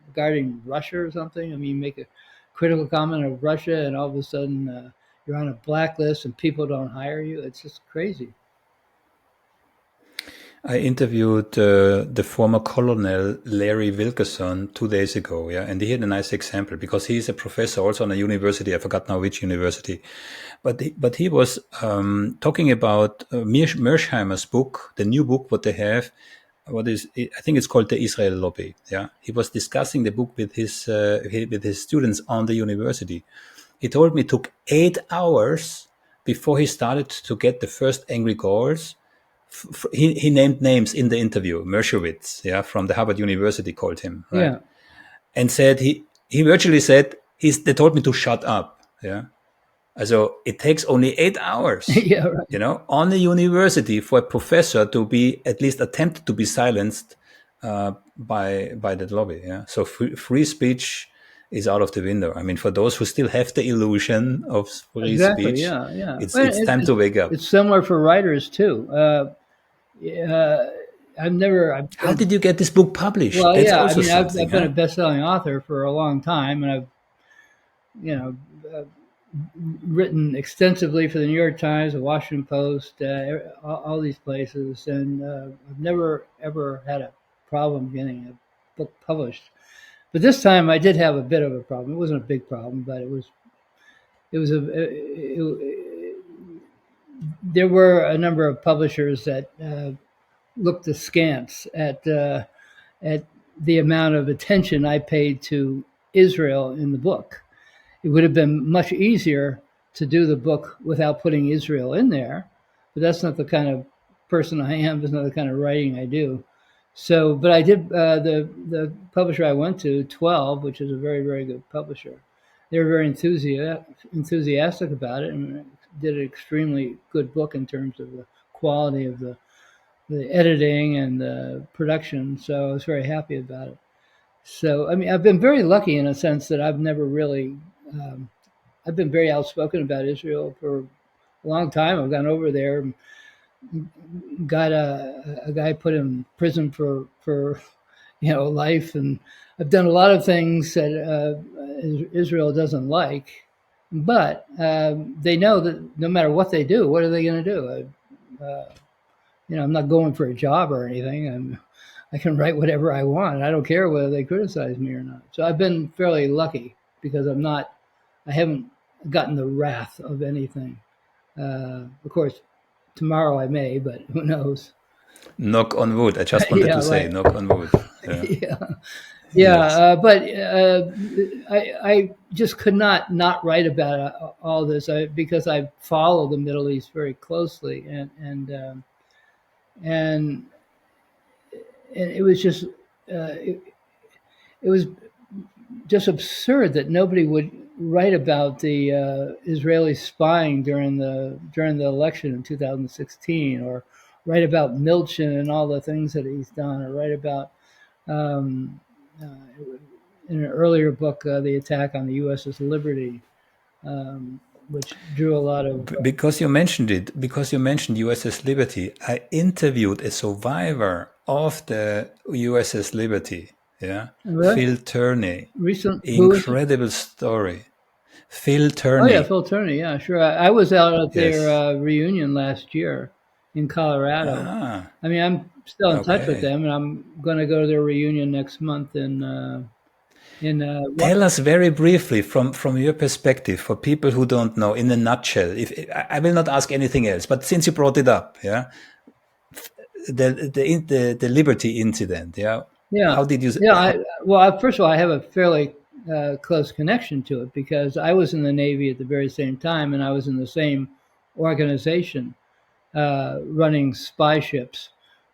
Speaker 1: regarding Russia or something? I mean, you make a critical comment of Russia, and all of a sudden you're on a blacklist, and people don't hire you. It's just crazy.
Speaker 2: I interviewed the former Colonel Larry Wilkerson 2 days ago, and he had a nice example because he's a professor also on a university. I forgot now which university, but he was talking about Mersheimer's book, the new book what they have. I think it's called the Israel Lobby. Yeah, he was discussing the book with his students on the university. He told me it took 8 hours before he started to get the first angry calls. He named names in the interview. Mershowitz, from the Harvard University called him, right?
Speaker 1: Yeah.
Speaker 2: And said he virtually said they told me to shut up. Yeah. So it takes only 8 hours,
Speaker 1: Yeah, right.
Speaker 2: On the university for a professor to be at least attempted to be silenced by that lobby. Yeah. So free speech is out of the window. I mean, for those who still have the illusion of free
Speaker 1: Exactly.
Speaker 2: speech,
Speaker 1: Yeah, yeah.
Speaker 2: it's time to wake up.
Speaker 1: It's similar for writers too.
Speaker 2: How did you get this book published?
Speaker 1: Well,
Speaker 2: That's
Speaker 1: yeah. I
Speaker 2: also
Speaker 1: mean, I've
Speaker 2: something,
Speaker 1: been a best-selling author for a long time, and I've written extensively for the New York Times, the Washington Post, all these places, and I've never ever had a problem getting a book published. But this time, I did have a bit of a problem. It wasn't a big problem, but there were a number of publishers that looked askance at the amount of attention I paid to Israel in the book. It would have been much easier to do the book without putting Israel in there, but that's not the kind of person I am. That's not the kind of writing I do. So, but I did. The publisher I went to, 12, which is a very, very good publisher. They were very enthusiastic about it and did an extremely good book in terms of the quality of the editing and the production. So I was very happy about it. So, I mean, I've been very lucky in a sense that I've never really, I've been very outspoken about Israel for a long time. I've gone over there, got a guy put in prison for life, and I've done a lot of things that Israel doesn't like, but they know that no matter what they do, what are they going to do? I'm not going for a job or anything. I can write whatever I want. I don't care whether they criticize me or not. So I've been fairly lucky because I haven't gotten the wrath of anything. Of course, tomorrow I may, but who knows?
Speaker 2: Knock on wood. I just wanted to say,
Speaker 1: right.
Speaker 2: knock on wood.
Speaker 1: Yeah.
Speaker 2: Yes.
Speaker 1: But I just could not write about all this because I follow the Middle East very closely, and it was just it was just absurd that nobody would write about the Israeli spying during the election in 2016, or write about Milchin and all the things that he's done, or write about in an earlier book the attack on the USS Liberty. which drew a lot of.
Speaker 2: Because you mentioned it, because you mentioned USS Liberty, I interviewed a survivor of the USS Liberty, yeah,
Speaker 1: Really?
Speaker 2: Phil Turney.
Speaker 1: Recent, who is it?
Speaker 2: Incredible story. Phil
Speaker 1: Oh yeah,
Speaker 2: Turney,
Speaker 1: Phil Turney. Yeah, sure. I was out at their
Speaker 2: yes.
Speaker 1: reunion last year in Colorado.
Speaker 2: Ah,
Speaker 1: I mean, I'm still in touch with
Speaker 2: okay.
Speaker 1: them, and I'm going to go to their reunion next month in
Speaker 2: Tell us very briefly from your perspective, for people who don't know, in a nutshell. If I will not ask anything else, but since you brought it up, yeah, the Liberty incident, yeah,
Speaker 1: yeah,
Speaker 2: how did you?
Speaker 1: yeah. First of all, I have a fairly close connection to it because I was in the Navy at the very same time, and I was in the same organization running spy ships.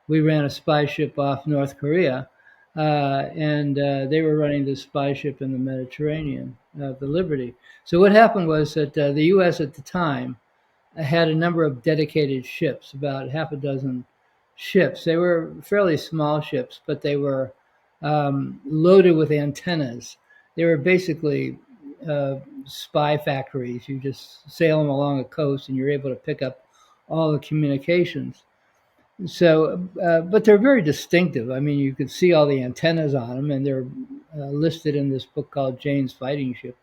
Speaker 1: We ran a spy ship off North Korea, and they were running the spy ship in the Mediterranean, the Liberty. So what happened was that the U.S. at the time had a number of dedicated ships, about half a dozen ships. They were fairly small ships, but they were loaded with antennas. They were basically spy factories. You just sail them along the coast, and you're able to pick up all the communications. So, but they're very distinctive. I mean, you could see all the antennas on them, and they're listed in this book called Jane's Fighting Ships,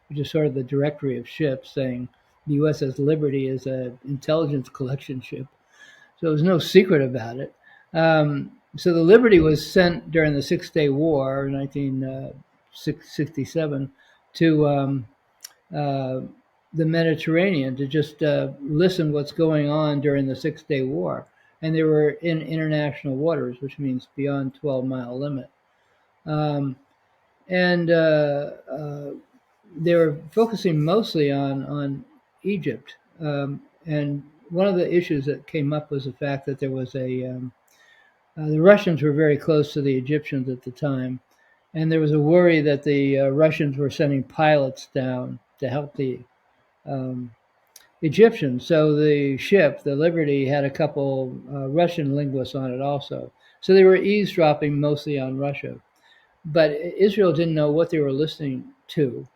Speaker 1: which is sort of the directory of ships, saying the USS Liberty is an intelligence collection ship. So there's no secret about it. So the Liberty was sent during the Six Day War, 1967, to uh, the Mediterranean to just listen what's going on during the Six Day War. And they were in international waters, which means beyond 12-mile limit. Um, and they were focusing mostly on Egypt. And one of the issues that came up was the fact that there was the Russians were very close to the Egyptians at the time, and there was a worry that the Russians were sending pilots down to help the um, Egyptians. So the ship, the Liberty, had a couple Russian linguists on it also. So they were eavesdropping mostly on Russia. But Israel didn't know what they were listening to.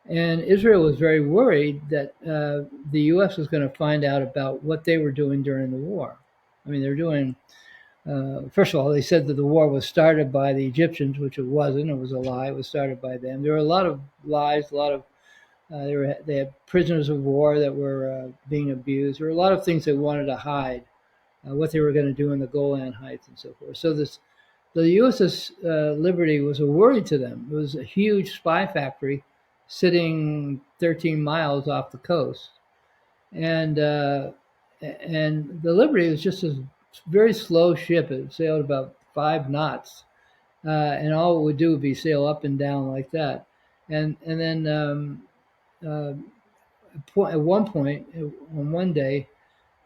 Speaker 1: And Israel was very worried that the U.S. was going to find out about what they were doing during the war. I mean, they're doing, first of all, they said that the war was started by the Egyptians, which it wasn't. It was a lie. It was started by them. There were a lot of lies, a lot of they had prisoners of war that were being abused. There were a lot of things they wanted to hide, what they were going to do in the Golan Heights and so forth. So the USS Liberty was a worry to them. It was a huge spy factory sitting 13 miles off the coast, and the Liberty was just a very slow ship. It sailed about 5 knots, and all it would do would be sail up and down like that, and then. Uh, at one point, on one day,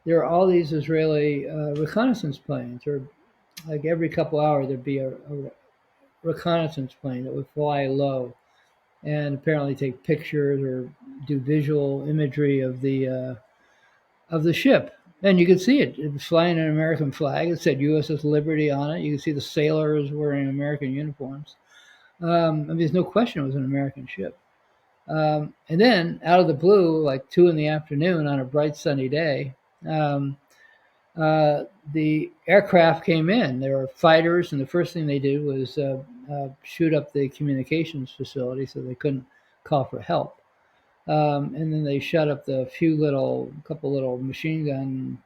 Speaker 1: there are all these Israeli reconnaissance planes, or like every couple hours there'd be a reconnaissance plane that would fly low and apparently take pictures or do visual imagery of the ship. And you could see it. It was flying an American flag. It said USS Liberty on it. You could see the sailors wearing American uniforms. I mean, there's no question it was an American ship. And then out of the blue, like 2 in the afternoon on a bright sunny day, um, the aircraft came in. There were fighters, and the first thing they did was shoot up the communications facility so they couldn't call for help. And then they shut up the couple little machine gun,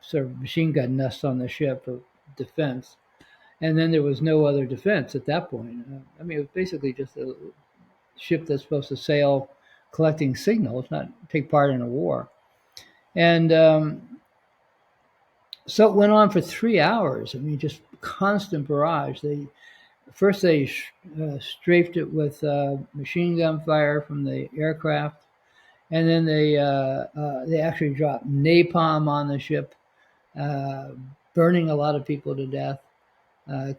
Speaker 1: sort of machine gun nests on the ship of defense. And then there was no other defense at that point. I mean, it was basically just a ship that's supposed to sail collecting signals, not take part in a war. And so it went on for 3 hours. I mean, just constant barrage. They strafed it with machine gun fire from the aircraft, and then they actually dropped napalm on the ship, burning a lot of people to death,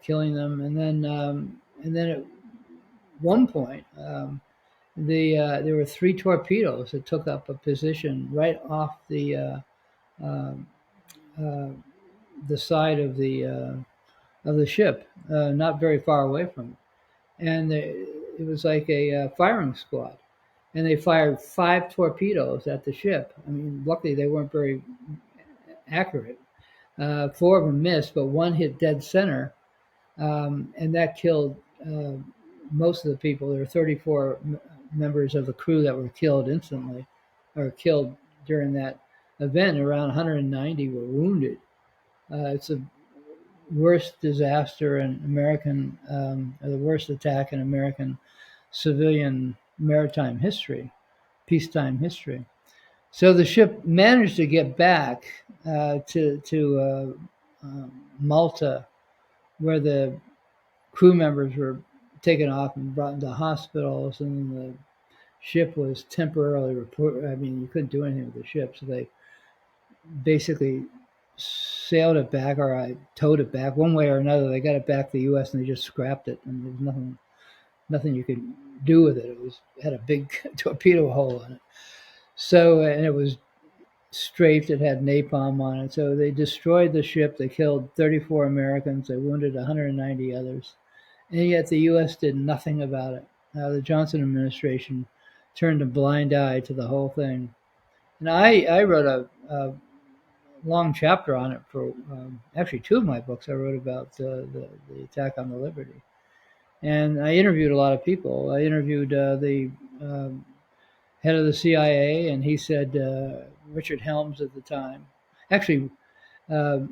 Speaker 1: killing them. And then at one point, there were 3 torpedoes that took up a position right off um, uh, the side of the ship, not very far away from it. And was like a firing squad, and they fired 5 torpedoes at the ship. I mean, luckily they weren't very accurate. 4 of them missed, but one hit dead center, and that killed most of the people. There were 34 members of the crew that were killed instantly, or killed during that event. Around 190 were wounded. It's the worst disaster in American, or the worst attack in American civilian maritime history, peacetime history. So the ship managed to get back to Malta, where the crew members were taken off and brought into hospitals, and the ship was temporarily report. I mean, you couldn't do anything with the ship, so they basically sailed it back, or I towed it back one way or another. They got it back to the U.S. and they just scrapped it, and there was nothing you could do with it. It had a big torpedo hole in it. So, and it was strafed. It had napalm on it. So they destroyed the ship. They killed 34 Americans. They wounded 190 others. And yet the U.S. did nothing about it. The Johnson administration turned a blind eye to the whole thing. And I wrote a long chapter on it for actually 2 of my books. I wrote about the attack on the Liberty. And I interviewed a lot of people. I interviewed the head of the CIA, and he said, Richard Helms at the time. Actually, I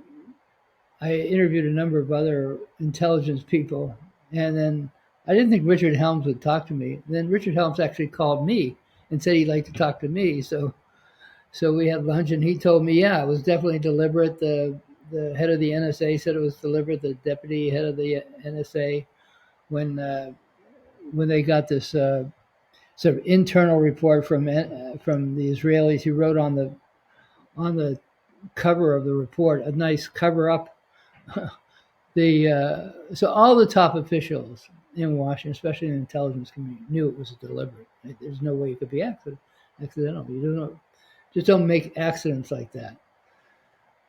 Speaker 1: interviewed a number of other intelligence people, and then I didn't think Richard Helms would talk to me. And then Richard Helms actually called me and said he'd like to talk to me. So we had lunch, and he told me, yeah, it was definitely deliberate. The head of the NSA said it was deliberate. The deputy head of the NSA, when they got this sort of internal report from the Israelis, he wrote on the cover of the report a nice cover up. So all the top officials in Washington, especially in the intelligence community, knew it was deliberate. There's no way it could be accidental. Just don't make accidents like that.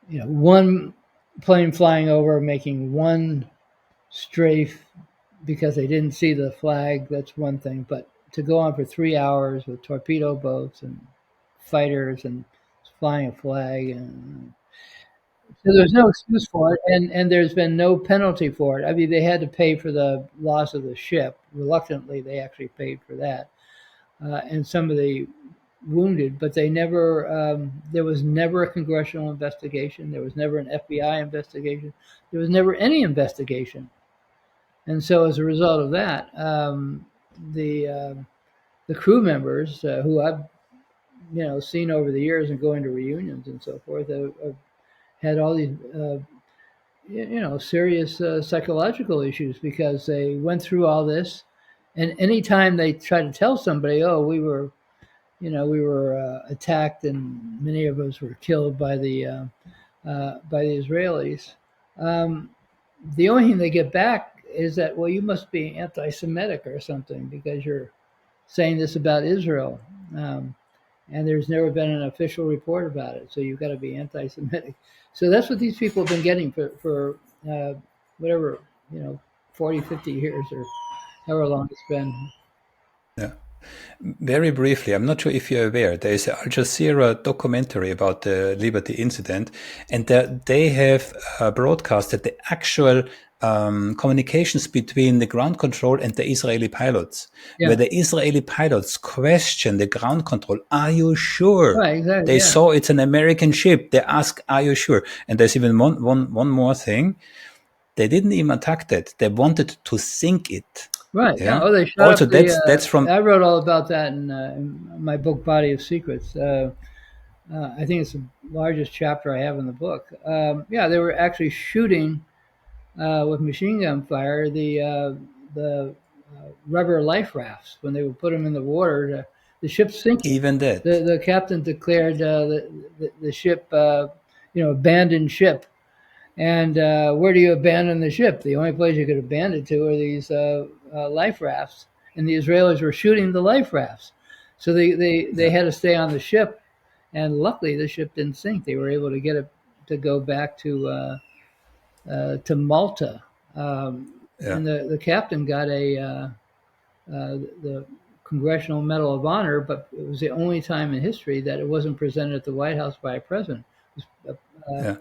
Speaker 1: One plane flying over, making one strafe because they didn't see the flag, that's one thing. But to go on for 3 hours with torpedo boats and fighters and flying a flag, and so there's no excuse for it, and there's been no penalty for it. I mean, they had to pay for the loss of the ship. Reluctantly, they actually paid for that, and some of the wounded, but they never. There was never a congressional investigation. There was never an FBI investigation. There was never any investigation, and so as a result of that, the crew members who I've seen over the years and going to reunions and so forth have had all these serious psychological issues because they went through all this, and anytime they try to tell somebody, oh, we were attacked and many of us were killed by the Israelis, the only thing they get back is that, well, you must be anti-Semitic or something because you're saying this about Israel. And there's never been an official report about it, so you've got to be anti-Semitic. So that's what these people have been getting for whatever, 40, 50 years or however long it's been.
Speaker 2: Yeah. Very briefly, I'm not sure if you're aware, there is an Al Jazeera documentary about the Liberty incident, and they have broadcasted the actual communications between the ground control and the Israeli pilots, where the Israeli pilots question the ground control. Are you sure?
Speaker 1: Right, exactly.
Speaker 2: They saw it's an American ship. They ask, are you sure? And there's even one more thing. They didn't even attack that. They wanted to sink it.
Speaker 1: Right.
Speaker 2: Yeah.
Speaker 1: Oh, they shot
Speaker 2: also,
Speaker 1: up
Speaker 2: that's from.
Speaker 1: I wrote all about that in my book, Body of Secrets. I think it's the largest chapter I have in the book. They were actually shooting with machine gun fire the rubber life rafts when they would put them in the water. The ship's sinking.
Speaker 2: Even that.
Speaker 1: The captain declared the ship, abandoned ship. And where do you abandon the ship? The only place you could abandon it to are these life rafts. And the Israelis were shooting the life rafts. So they had to stay on the ship. And luckily, the ship didn't sink. They were able to get it to go back to Malta. And the captain got a the Congressional Medal of Honor, but it was the only time in history that it wasn't presented at the White House by a president.
Speaker 2: Yeah.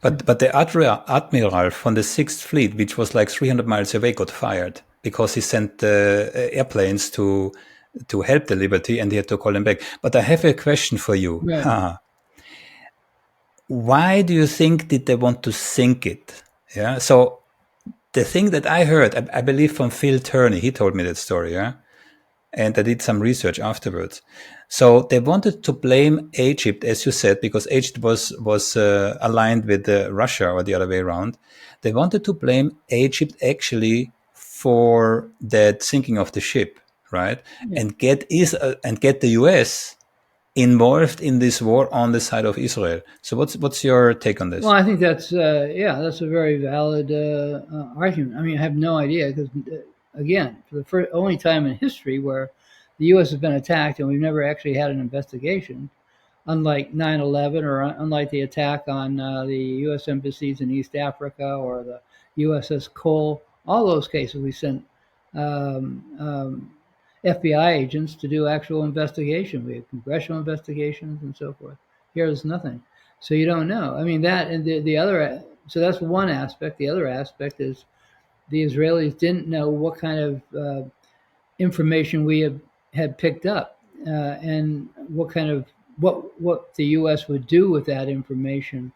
Speaker 2: But the admiral from the Sixth Fleet, which was like 300 miles away, got fired because he sent airplanes to help the Liberty, and he had to call them back. But I have a question for you.
Speaker 1: Right.
Speaker 2: Why do you think did they want to sink it? Yeah. So the thing that I heard, I believe from Phil Turney, he told me that story. Yeah. And I did some research afterwards. So they wanted to blame Egypt, as you said, because Egypt was aligned with Russia or the other way around. They wanted to blame Egypt actually for that sinking of the ship, right?
Speaker 1: Yeah.
Speaker 2: And get the US involved in this war on the side of Israel. So what's your take on this?
Speaker 1: Well, I think that's that's a very valid argument. I mean, I have no idea because again, for the only time in history where the U.S. has been attacked and we've never actually had an investigation, unlike 9/11 or unlike the attack on the U.S. embassies in East Africa or the USS Cole. All those cases we sent um, um, FBI agents to do actual investigation. We have congressional investigations and so forth. Here's nothing. So you don't know. I mean, that and the other, so that's one aspect. The other aspect is the Israelis didn't know what kind of information we had picked up and what kind of what the U.S. would do with that information.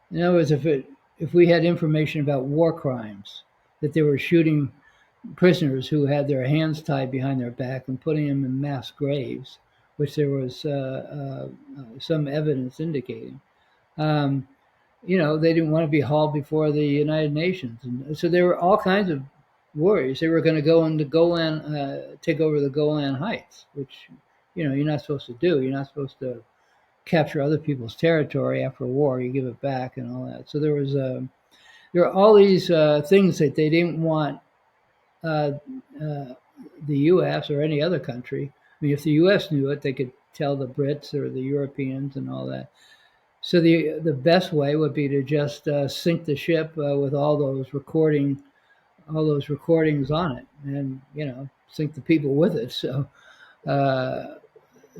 Speaker 1: In other words, if we had information about war crimes, that they were shooting prisoners who had their hands tied behind their back and putting them in mass graves, which there was some evidence indicating. Um, they didn't want to be hauled before the United Nations, and so there were all kinds of worries. They were going to go into Golan, take over the Golan Heights, which you're not supposed to do. You're not supposed to capture other people's territory after a war. You give it back and all that. So there are all these things that they didn't want the U.S. or any other country. I mean, if the U.S. knew it, they could tell the Brits or the Europeans and all that. So the best way would be to just sink the ship with all those recordings on it, and sink the people with it. Uh,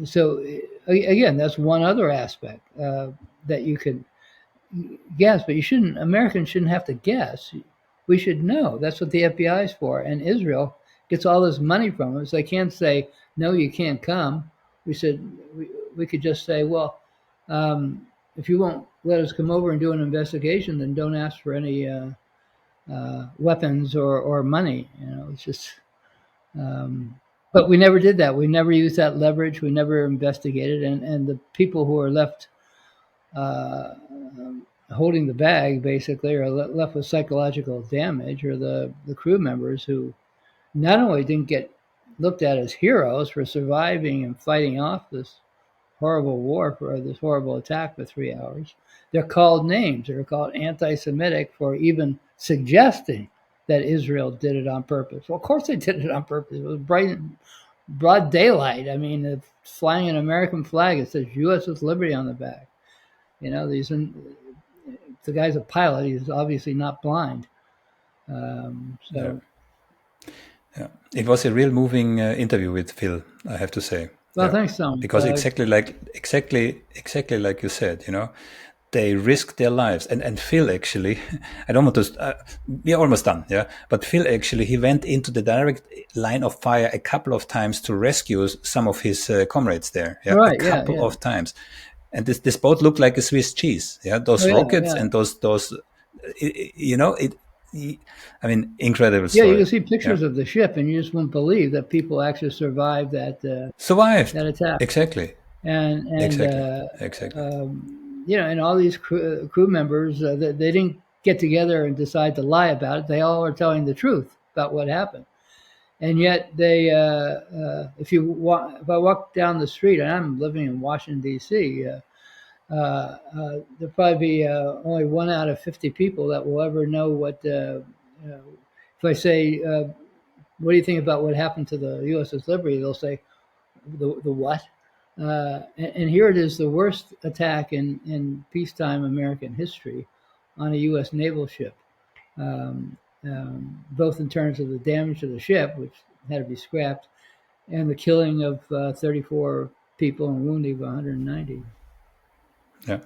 Speaker 1: so again, that's one other aspect that you could guess, but Americans shouldn't have to guess. We should know. That's what the FBI is for. And Israel gets all this money from us. They can't say, no, you can't come. We could just say, well, if you won't let us come over and do an investigation, then don't ask for any weapons or money. It's just, but we never did that. We never used that leverage. We never investigated. And the people who are left holding the bag, basically, or left with psychological damage, or the crew members who not only didn't get looked at as heroes for surviving and fighting off this horrible war for this horrible attack for 3 hours, they're called names. They're called anti-Semitic for even suggesting that Israel did it on purpose. Well, of course they did it on purpose. It was broad daylight. I mean, flying an American flag, it says USS Liberty on the back. The guy's a pilot. He's obviously not blind.
Speaker 2: Yeah. It was a real moving interview with Phil, I have to say.
Speaker 1: Well, thanks, Tom.
Speaker 2: Because exactly like you said, they risked their lives. And Phil actually, I don't want to, we're almost done, yeah. But Phil actually, he went into the direct line of fire a couple of times to rescue some of his comrades there. Yeah,
Speaker 1: right,
Speaker 2: a couple of times. And this boat looked like a Swiss cheese. Yeah, those rockets and those, I mean, incredible story.
Speaker 1: Yeah, you can see pictures of the ship, and you just won't believe that people actually survived that. That attack.
Speaker 2: Exactly.
Speaker 1: And
Speaker 2: exactly.
Speaker 1: And all these crew members, they didn't get together and decide to lie about it. They all are telling the truth about what happened. And yet they, if I walk down the street, and I'm living in Washington D.C., there'll probably be only 1 out of 50 people that will ever know what. If I say, "What do you think about what happened to the USS Liberty?" They'll say, "The what?" And here it is, the worst attack in peacetime American history on a U.S. naval ship. Both in terms of the damage to the ship, which had to be scrapped, and the killing of 34 people and wounding of 190.
Speaker 2: Yeah.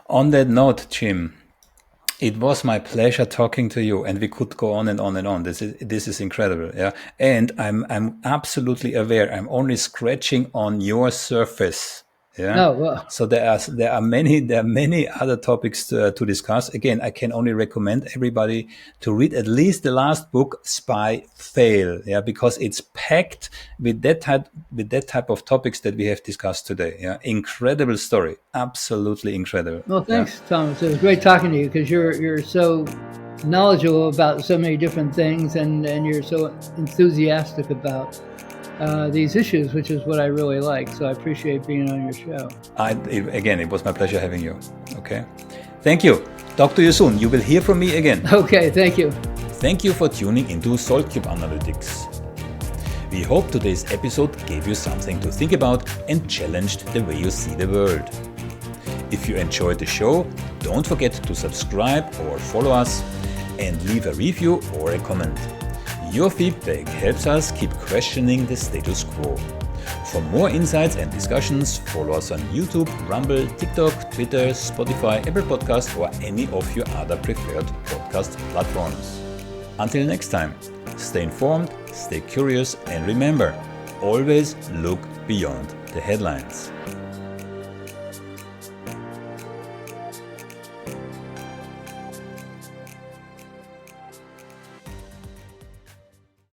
Speaker 2: On that note, Jim, it was my pleasure talking to you, and we could go on and on and on. This is incredible, yeah. And I'm absolutely aware. I'm only scratching on your surface, yeah.
Speaker 1: Oh, well.
Speaker 2: So there are many other topics to discuss. Again, I can only recommend everybody to read at least the last book, Spy Fail, yeah, because it's packed with that type of topics that we have discussed today. Yeah, incredible story, absolutely incredible.
Speaker 1: Well, thanks, Thomas. It was great talking to you because you're so knowledgeable about so many different things, and you're so enthusiastic about these issues, which is what I really like. So I appreciate being on your show.
Speaker 2: Again, it was my pleasure having you. Okay. Thank you. Talk to you soon. You will hear from me again.
Speaker 1: Okay, thank you.
Speaker 2: Thank you for tuning into SaltCube Analytics. We hope today's episode gave you something to think about and challenged the way you see the world. If you enjoyed the show, don't forget to subscribe or follow us and leave a review or a comment. Your feedback helps us keep questioning the status quo. For more insights and discussions, follow us on YouTube, Rumble, TikTok, Twitter, Spotify, Apple Podcasts, or any of your other preferred podcast platforms. Until next time, stay informed, stay curious, and remember, always look beyond the headlines.